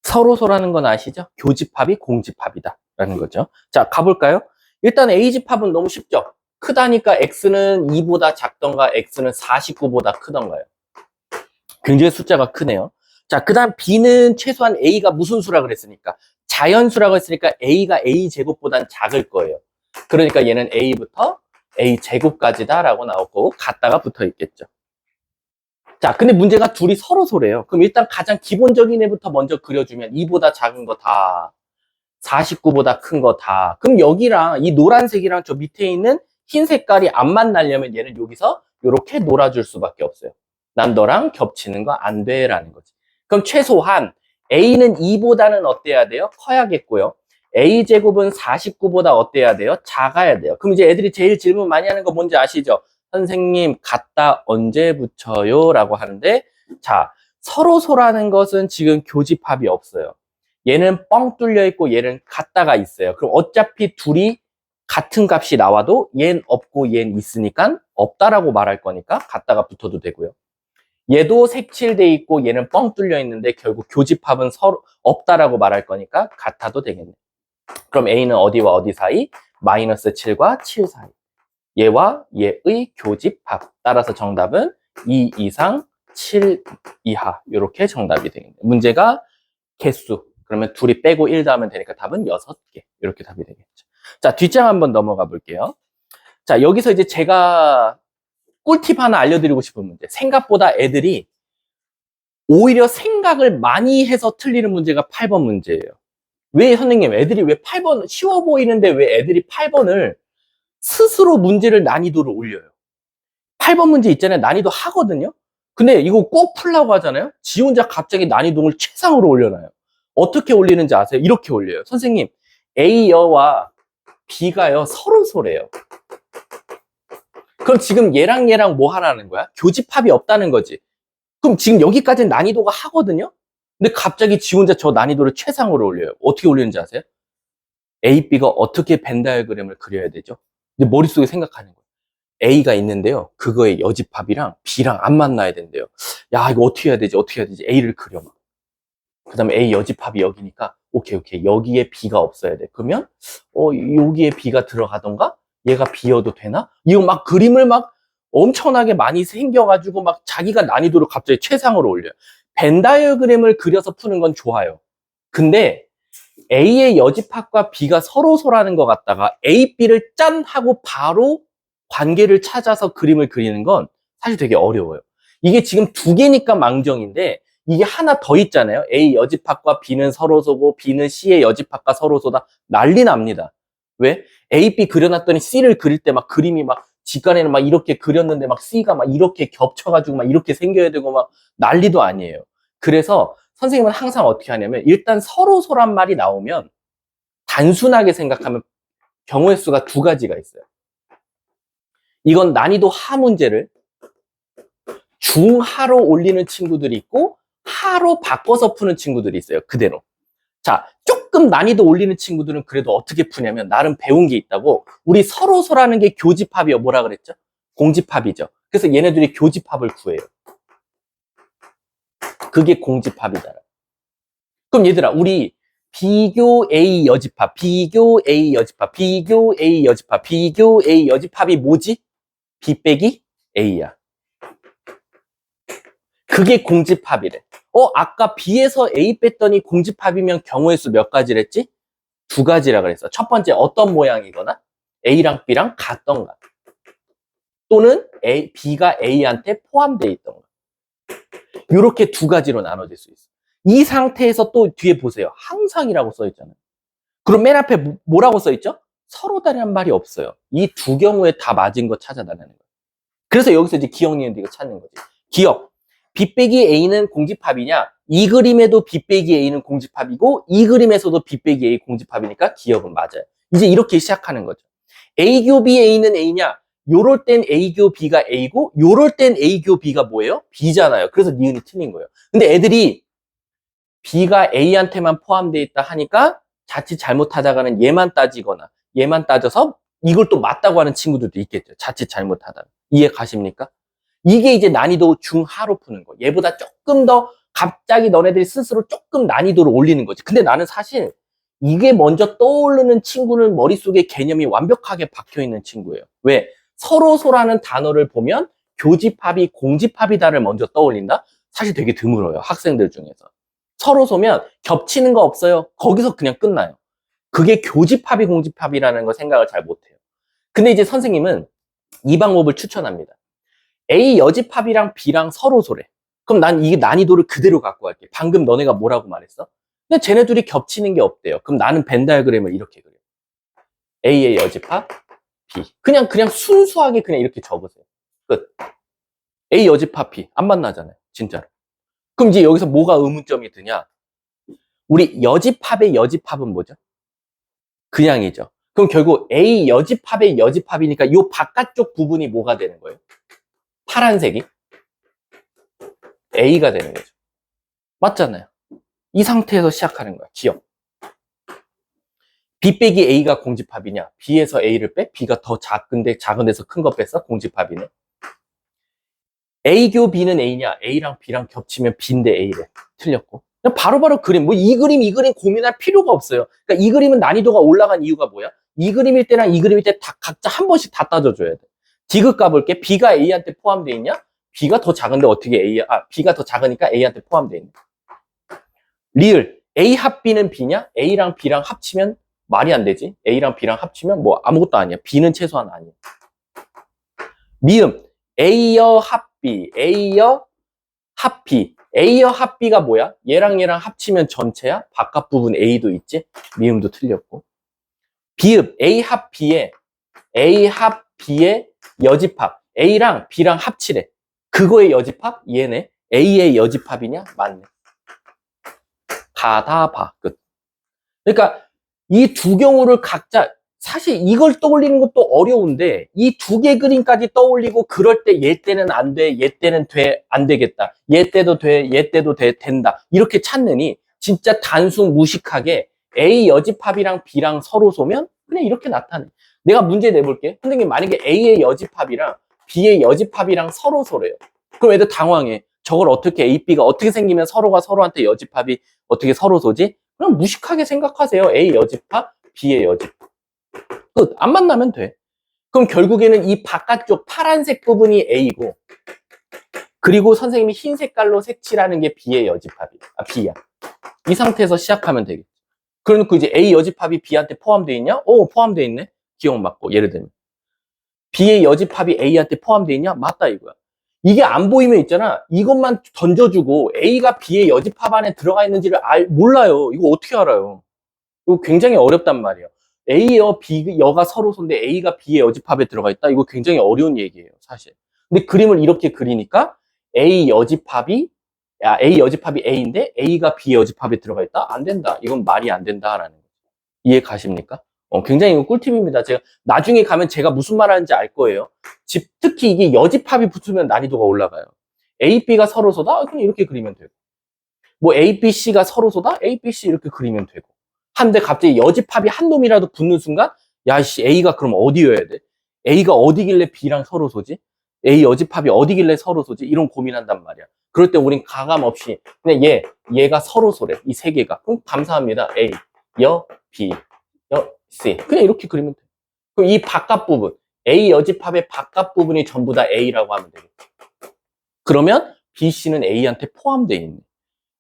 서로소라는 건 아시죠? 교집합이 공집합이다 라는 거죠. 자, 가볼까요? 일단 A집합은 너무 쉽죠? 크다니까 X는 2보다 작던가 X는 49보다 크던가요. 굉장히 숫자가 크네요. 자, 그 다음 B는 최소한 A가 무슨 수라 그랬으니까? 자연수라고 했으니까 A가 A제곱보단 작을 거예요. 그러니까 얘는 A부터 A제곱까지다 라고 나오고 같다가 붙어 있겠죠. 자, 근데 문제가 둘이 서로소래요. 그럼 일단 가장 기본적인 애부터 먼저 그려주면 2보다 작은 거 다, 49보다 큰 거 다. 그럼 여기랑 이 노란색이랑 저 밑에 있는 흰 색깔이 안 만나려면 얘는 여기서 이렇게 놀아줄 수밖에 없어요. 난 너랑 겹치는 거 안 돼 라는 거지. 그럼 최소한 A는 2보다는 어때야 돼요? 커야겠고요. A제곱은 49보다 어때야 돼요? 작아야 돼요. 그럼 이제 애들이 제일 질문 많이 하는 거 뭔지 아시죠? 선생님, 갖다 언제 붙여요? 라고 하는데, 자, 서로소라는 것은 지금 교집합이 없어요. 얘는 뻥 뚫려 있고 얘는 갖다가 있어요. 그럼 어차피 둘이 같은 값이 나와도 얘는 없고 얘는 있으니까 없다라고 말할 거니까 갖다가 붙어도 되고요. 얘도 색칠돼 있고 얘는 뻥 뚫려 있는데 결국 교집합은 서로 없다라고 말할 거니까 같아도 되겠네. 그럼 A는 어디와 어디 사이? 마이너스 7과 7 사이. 얘와 얘의 교집합. 따라서 정답은 2 이상 7 이하. 이렇게 정답이 되겠네요. 문제가 개수. 그러면 둘이 빼고 1 더하면 되니까 답은 6개. 이렇게 답이 되겠죠. 자, 뒷장 한번 넘어가 볼게요. 자, 여기서 이제 제가 꿀팁 하나 알려드리고 싶은 문제. 생각보다 애들이 오히려 생각을 많이 해서 틀리는 문제가 8번 문제예요. 왜 선생님, 애들이 왜 8번, 쉬워 보이는데 왜 애들이 8번을 스스로 문제를 난이도를 올려요? 8번 문제 있잖아요. 난이도 하거든요. 근데 이거 꼭 풀라고 하잖아요. 지 혼자 갑자기 난이도를 최상으로 올려놔요. 어떻게 올리는지 아세요? 이렇게 올려요. 선생님, A여와 B가요, 서로소래요. 그럼 지금 얘랑 뭐 하라는 거야? 교집합이 없다는 거지. 그럼 지금 여기까지는 난이도가 하거든요? 근데 갑자기 지 혼자 저 난이도를 최상으로 올려요. 어떻게 올리는지 아세요? A, B가 어떻게 벤 다이어그램을 그려야 되죠? 근데 머릿속에 생각하는 거예요. A가 있는데요. 그거의 여집합이랑 B랑 안 만나야 된대요. 야, 이거 어떻게 해야 되지? 어떻게 해야 되지? A를 그려. 그 다음에 A 여집합이 여기니까, 오케이. 여기에 B가 없어야 돼. 그러면, 여기에 B가 들어가던가? 얘가 B여도 되나? 이거 막 그림을 막 엄청나게 많이 생겨가지고 막 자기가 난이도를 갑자기 최상으로 올려요. 벤 다이어그램을 그려서 푸는 건 좋아요. 근데 A의 여집합과 B가 서로소라는 것 같다가 A, B를 짠 하고 바로 관계를 찾아서 그림을 그리는 건 사실 되게 어려워요. 이게 지금 두 개니까 망정인데 이게 하나 더 있잖아요. A 여집합과 B는 서로소고 B는 C의 여집합과 서로소다. 난리 납니다. 왜? A, B 그려놨더니 C를 그릴 때 막 그림이 막 직간에는 막 이렇게 그렸는데 막 C가 막 이렇게 겹쳐가지고 막 이렇게 생겨야 되고 막 난리도 아니에요. 그래서 선생님은 항상 어떻게 하냐면 일단 서로소란 말이 나오면 단순하게 생각하면 경우의 수가 두 가지가 있어요. 이건 난이도 하 문제를 중하로 올리는 친구들이 있고 하로 바꿔서 푸는 친구들이 있어요. 그대로. 자, 조금 난이도 올리는 친구들은 그래도 어떻게 푸냐면 나름 배운 게 있다고 우리 서로소라는 게 교집합이요. 뭐라 그랬죠? 공집합이죠. 그래서 얘네들이 교집합을 구해요. 그게 공집합이다. 그럼 얘들아, 우리 비교 A 여집합, 비교 A 여집합, 비교 A 여집합, 비교 A 여집합이 뭐지? B 빼기 A야. 그게 공집합이래. 아까 B에서 A 뺐더니 공집합이면 경우의 수 몇 가지랬지? 두 가지라 그랬어. 첫 번째 어떤 모양이거나 A랑 B랑 같던가 또는 B가 A한테 포함되어 있던가 이렇게 두 가지로 나눠질 수 있어. 이 상태에서 또 뒤에 보세요. 항상이라고 써있잖아요. 그럼 맨 앞에 뭐라고 써있죠? 서로다라는 말이 없어요. 이 두 경우에 다 맞은 거 찾아달라는 거예요. 그래서 여기서 이제 기억 니은도 이거 찾는 거지. 기억. B 빼기 A는 공집합이냐? 이 그림에도 B 빼기 A는 공집합이고 이 그림에서도 B 빼기 A 공집합이니까 기억은 맞아요. 이제 이렇게 시작하는 거죠. A 교비 A는 A냐? 요럴 땐 A 교 B가 A고 요럴 땐 A 교 B가 뭐예요? B잖아요. 그래서 니은이 틀린 거예요. 근데 애들이 B가 A한테만 포함되어 있다 하니까 자칫 잘못하다가는 얘만 따지거나 얘만 따져서 이걸 또 맞다고 하는 친구들도 있겠죠. 자칫 잘못하다가. 이해 가십니까? 이게 이제 난이도 중하로 푸는 거. 얘보다 조금 더 갑자기 너네들이 스스로 조금 난이도를 올리는 거지. 근데 나는 사실 이게 먼저 떠오르는 친구는 머릿속에 개념이 완벽하게 박혀있는 친구예요. 왜? 서로소라는 단어를 보면 교집합이 공집합이다를 먼저 떠올린다? 사실 되게 드물어요. 학생들 중에서. 서로소면 겹치는 거 없어요. 거기서 그냥 끝나요. 그게 교집합이 공집합이라는 거 생각을 잘 못해요. 근데 이제 선생님은 이 방법을 추천합니다. A 여집합이랑 B랑 서로소래. 그럼 난 이 난이도를 그대로 갖고 갈게. 방금 너네가 뭐라고 말했어? 근데 쟤네 둘이 겹치는 게 없대요. 그럼 나는 벤 다이어그램을 이렇게 그려. A의 여집합, B. 그냥 순수하게 그냥 이렇게 적으세요. 끝. A 여집합 B. 안 만나잖아요. 진짜로. 그럼 이제 여기서 뭐가 의문점이 드냐? 우리 여집합의 여집합은 뭐죠? 그냥이죠. 그럼 결국 A 여집합의 여집합이니까 이 바깥쪽 부분이 뭐가 되는 거예요? 파란색이 A가 되는 거죠. 맞잖아요. 이 상태에서 시작하는 거야. 기억. B 빼기 A가 공집합이냐? B에서 A를 빼? B가 더 작은데 작은 데서 큰 거 뺐어? 공집합이네. A 교 B는 A냐? A랑 B랑 겹치면 B인데 A래. 틀렸고. 바로바로 그림. 뭐 이 그림 고민할 필요가 없어요. 그러니까 이 그림은 난이도가 올라간 이유가 뭐야? 이 그림일 때랑 이 그림일 때 다 각자 한 번씩 다 따져줘야 돼. 디귿 까볼게. B가 A한테 포함되어 있냐? B가 더 작은데 어떻게 B가 더 작으니까 A한테 포함되어 있냐? 리을. A 합 B는 B냐? A랑 B랑 합치면 말이 안 되지. A랑 B랑 합치면 뭐 아무것도 아니야. B는 최소한 아니야. 미음. A여 합비. A여 합비. A여 합비가 뭐야? 얘랑 얘랑 합치면 전체야? 바깥 부분 A도 있지? 미음도 틀렸고. 비읍. A 합 B에 A 합 B의 여집합. A랑 B랑 합치래. 그거의 여집합? 얘네. A의 여집합이냐? 맞네. 가다 봐. 끝. 그러니까 이 두 경우를 각자 사실 이걸 떠올리는 것도 어려운데 이 두 개 그림까지 떠올리고 그럴 때 얘 때는 안 돼, 얘 때는 돼, 안 되겠다. 얘 때도 돼, 얘 때도 돼, 된다. 이렇게 찾느니 진짜 단순 무식하게 A 여집합이랑 B랑 서로 소면 그냥 이렇게 나타내. 내가 문제 내볼게. 선생님 만약에 A의 여집합이랑 B의 여집합이랑 서로 소래요. 그럼 애들 당황해. 저걸 어떻게 A, B가 어떻게 생기면 서로가 서로한테 여집합이 어떻게 서로 소지? 그냥 무식하게 생각하세요. A 여집합, B의 여집합. 끝. 안 만나면 돼. 그럼 결국에는 이 바깥쪽 파란색 부분이 A고 그리고 선생님이 흰 색깔로 색칠하는 게 B의 여집합이야. B야. 이 상태에서 시작하면 되겠지. 그러니까 이제 A 여집합이 B한테 포함되어 있냐? 포함되어 있네. 기억 맞고. 예를 들면 B의 여집합이 A한테 포함되어 있냐? 맞다 이거야. 이게 안 보이면 있잖아. 이것만 던져주고 A가 B의 여집합 안에 들어가 있는지를 몰라요. 이거 어떻게 알아요? 이거 굉장히 어렵단 말이에요. A여 B여가 서로 소인데 A가 B의 여집합에 들어가 있다? 이거 굉장히 어려운 얘기예요, 사실. 근데 그림을 이렇게 그리니까 A 여집합이 A인데 A가 B의 여집합에 들어가 있다? 안 된다. 이건 말이 안 된다라는 거죠. 이해 가십니까? 굉장히 이거 꿀팁입니다. 제가 나중에 가면 제가 무슨 말 하는지 알 거예요. 특히 이게 여집합이 붙으면 난이도가 올라가요. A, B가 서로 소다? 그냥 이렇게 그리면 되고. 뭐 A, B, C가 서로 소다? A, B, C 이렇게 그리면 되고. 한데 갑자기 여집합이 한 놈이라도 붙는 순간 야씨 A가 그럼 어디여야 돼? A가 어디길래 B랑 서로 소지? A 여집합이 어디길래 서로 소지? 이런 고민한단 말이야. 그럴 때 우린 가감 없이 그냥 얘가 서로 소래. 이 세 개가. 그럼 감사합니다. A, B, C. 그냥 이렇게 그리면 돼. 그럼 이 바깥 부분, A 여집합의 바깥 부분이 전부 다 A라고 하면 되겠죠. 그러면 B, C는 A한테 포함되어 있네.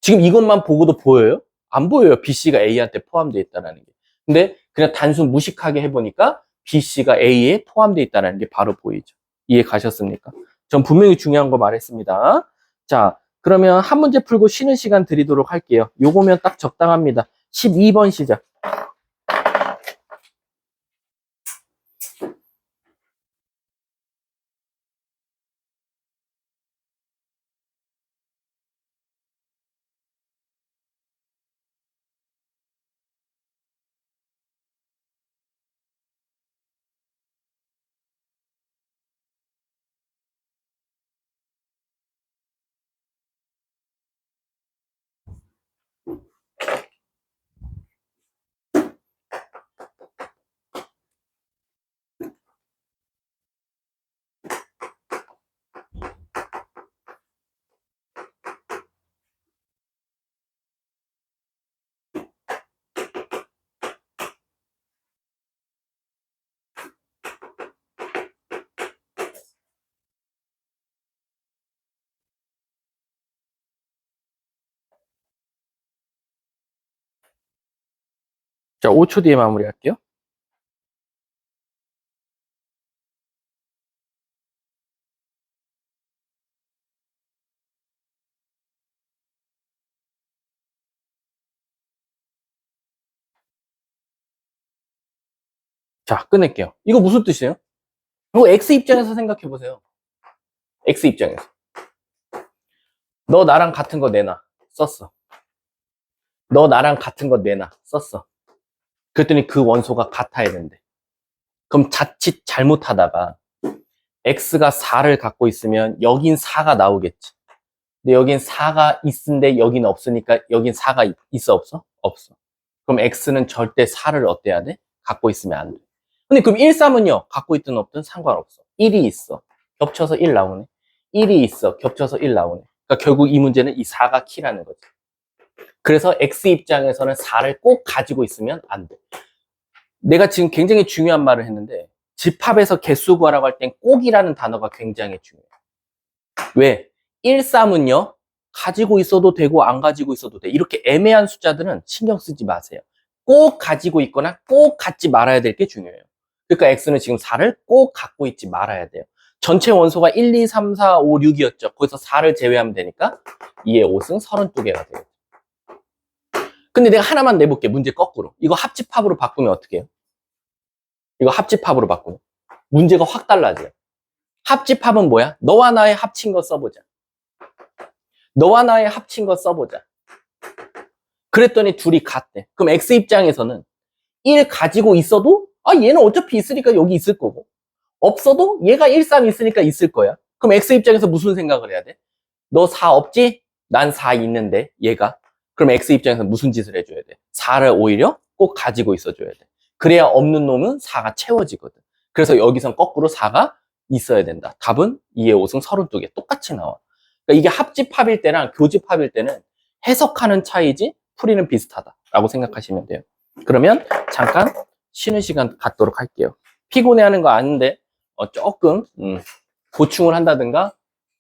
지금 이것만 보고도 보여요? 안 보여요. B, C가 A한테 포함되어 있다는 게. 근데 그냥 단순 무식하게 해보니까 B, C가 A에 포함되어 있다는 게 바로 보이죠. 이해 가셨습니까? 전 분명히 중요한 거 말했습니다. 자, 그러면 한 문제 풀고 쉬는 시간 드리도록 할게요. 요거면 딱 적당합니다. 12번 시작. 자, 5초 뒤에 마무리할게요. 자, 끊을게요. 이거 무슨 뜻이에요? 이거 X 입장에서 생각해 보세요. X 입장에서. 너 나랑 같은 거 내놔. 썼어. 너 나랑 같은 거 내놔. 썼어. 그랬더니 그 원소가 같아야 된대. 그럼 자칫 잘못하다가 X가 4를 갖고 있으면 여긴 4가 나오겠지. 근데 여긴 4가 있는데 여긴 없으니까 여긴 4가 있어 없어? 없어. 그럼 X는 절대 4를 어때야 돼? 갖고 있으면 안 돼. 근데 그럼 1, 3은요? 갖고 있든 없든 상관없어. 1이 있어. 겹쳐서 1 나오네. 1이 있어. 겹쳐서 1 나오네. 그러니까 결국 이 문제는 이 4가 키라는 거지. 그래서 X 입장에서는 4를 꼭 가지고 있으면 안 돼. 내가 지금 굉장히 중요한 말을 했는데 집합에서 개수 구하라고 할 땐 꼭이라는 단어가 굉장히 중요해요. 왜? 1, 3은요. 가지고 있어도 되고 안 가지고 있어도 돼. 이렇게 애매한 숫자들은 신경 쓰지 마세요. 꼭 가지고 있거나 꼭 갖지 말아야 될 게 중요해요. 그러니까 X는 지금 4를 꼭 갖고 있지 말아야 돼요. 전체 원소가 1, 2, 3, 4, 5, 6이었죠. 거기서 4를 제외하면 되니까 2의 5승 32개가 돼요. 근데 내가 하나만 내볼게. 문제 거꾸로. 이거 합집합으로 바꾸면 어떻게 해요? 이거 합집합으로 바꾸면 문제가 확 달라져요. 합집합은 뭐야? 너와 나의 합친 거 써보자. 너와 나의 합친 거 써보자. 그랬더니 둘이 같대. 그럼 X 입장에서는 1 가지고 있어도 얘는 어차피 있으니까 여기 있을 거고, 없어도 얘가 1, 3 있으니까 있을 거야. 그럼 X 입장에서 무슨 생각을 해야 돼? 너 4 없지? 난 4 있는데 얘가. 그럼 X 입장에서 무슨 짓을 해줘야 돼? 4를 오히려 꼭 가지고 있어줘야 돼. 그래야 없는 놈은 4가 채워지거든. 그래서 여기선 거꾸로 4가 있어야 된다. 답은 2의 5승 32개. 똑같이 나와. 그러니까 이게 합집합일 때랑 교집합일 때는 해석하는 차이지 풀이는 비슷하다라고 생각하시면 돼요. 그러면 잠깐 쉬는 시간 갖도록 할게요. 피곤해하는 거 아는데 조금 보충을 한다든가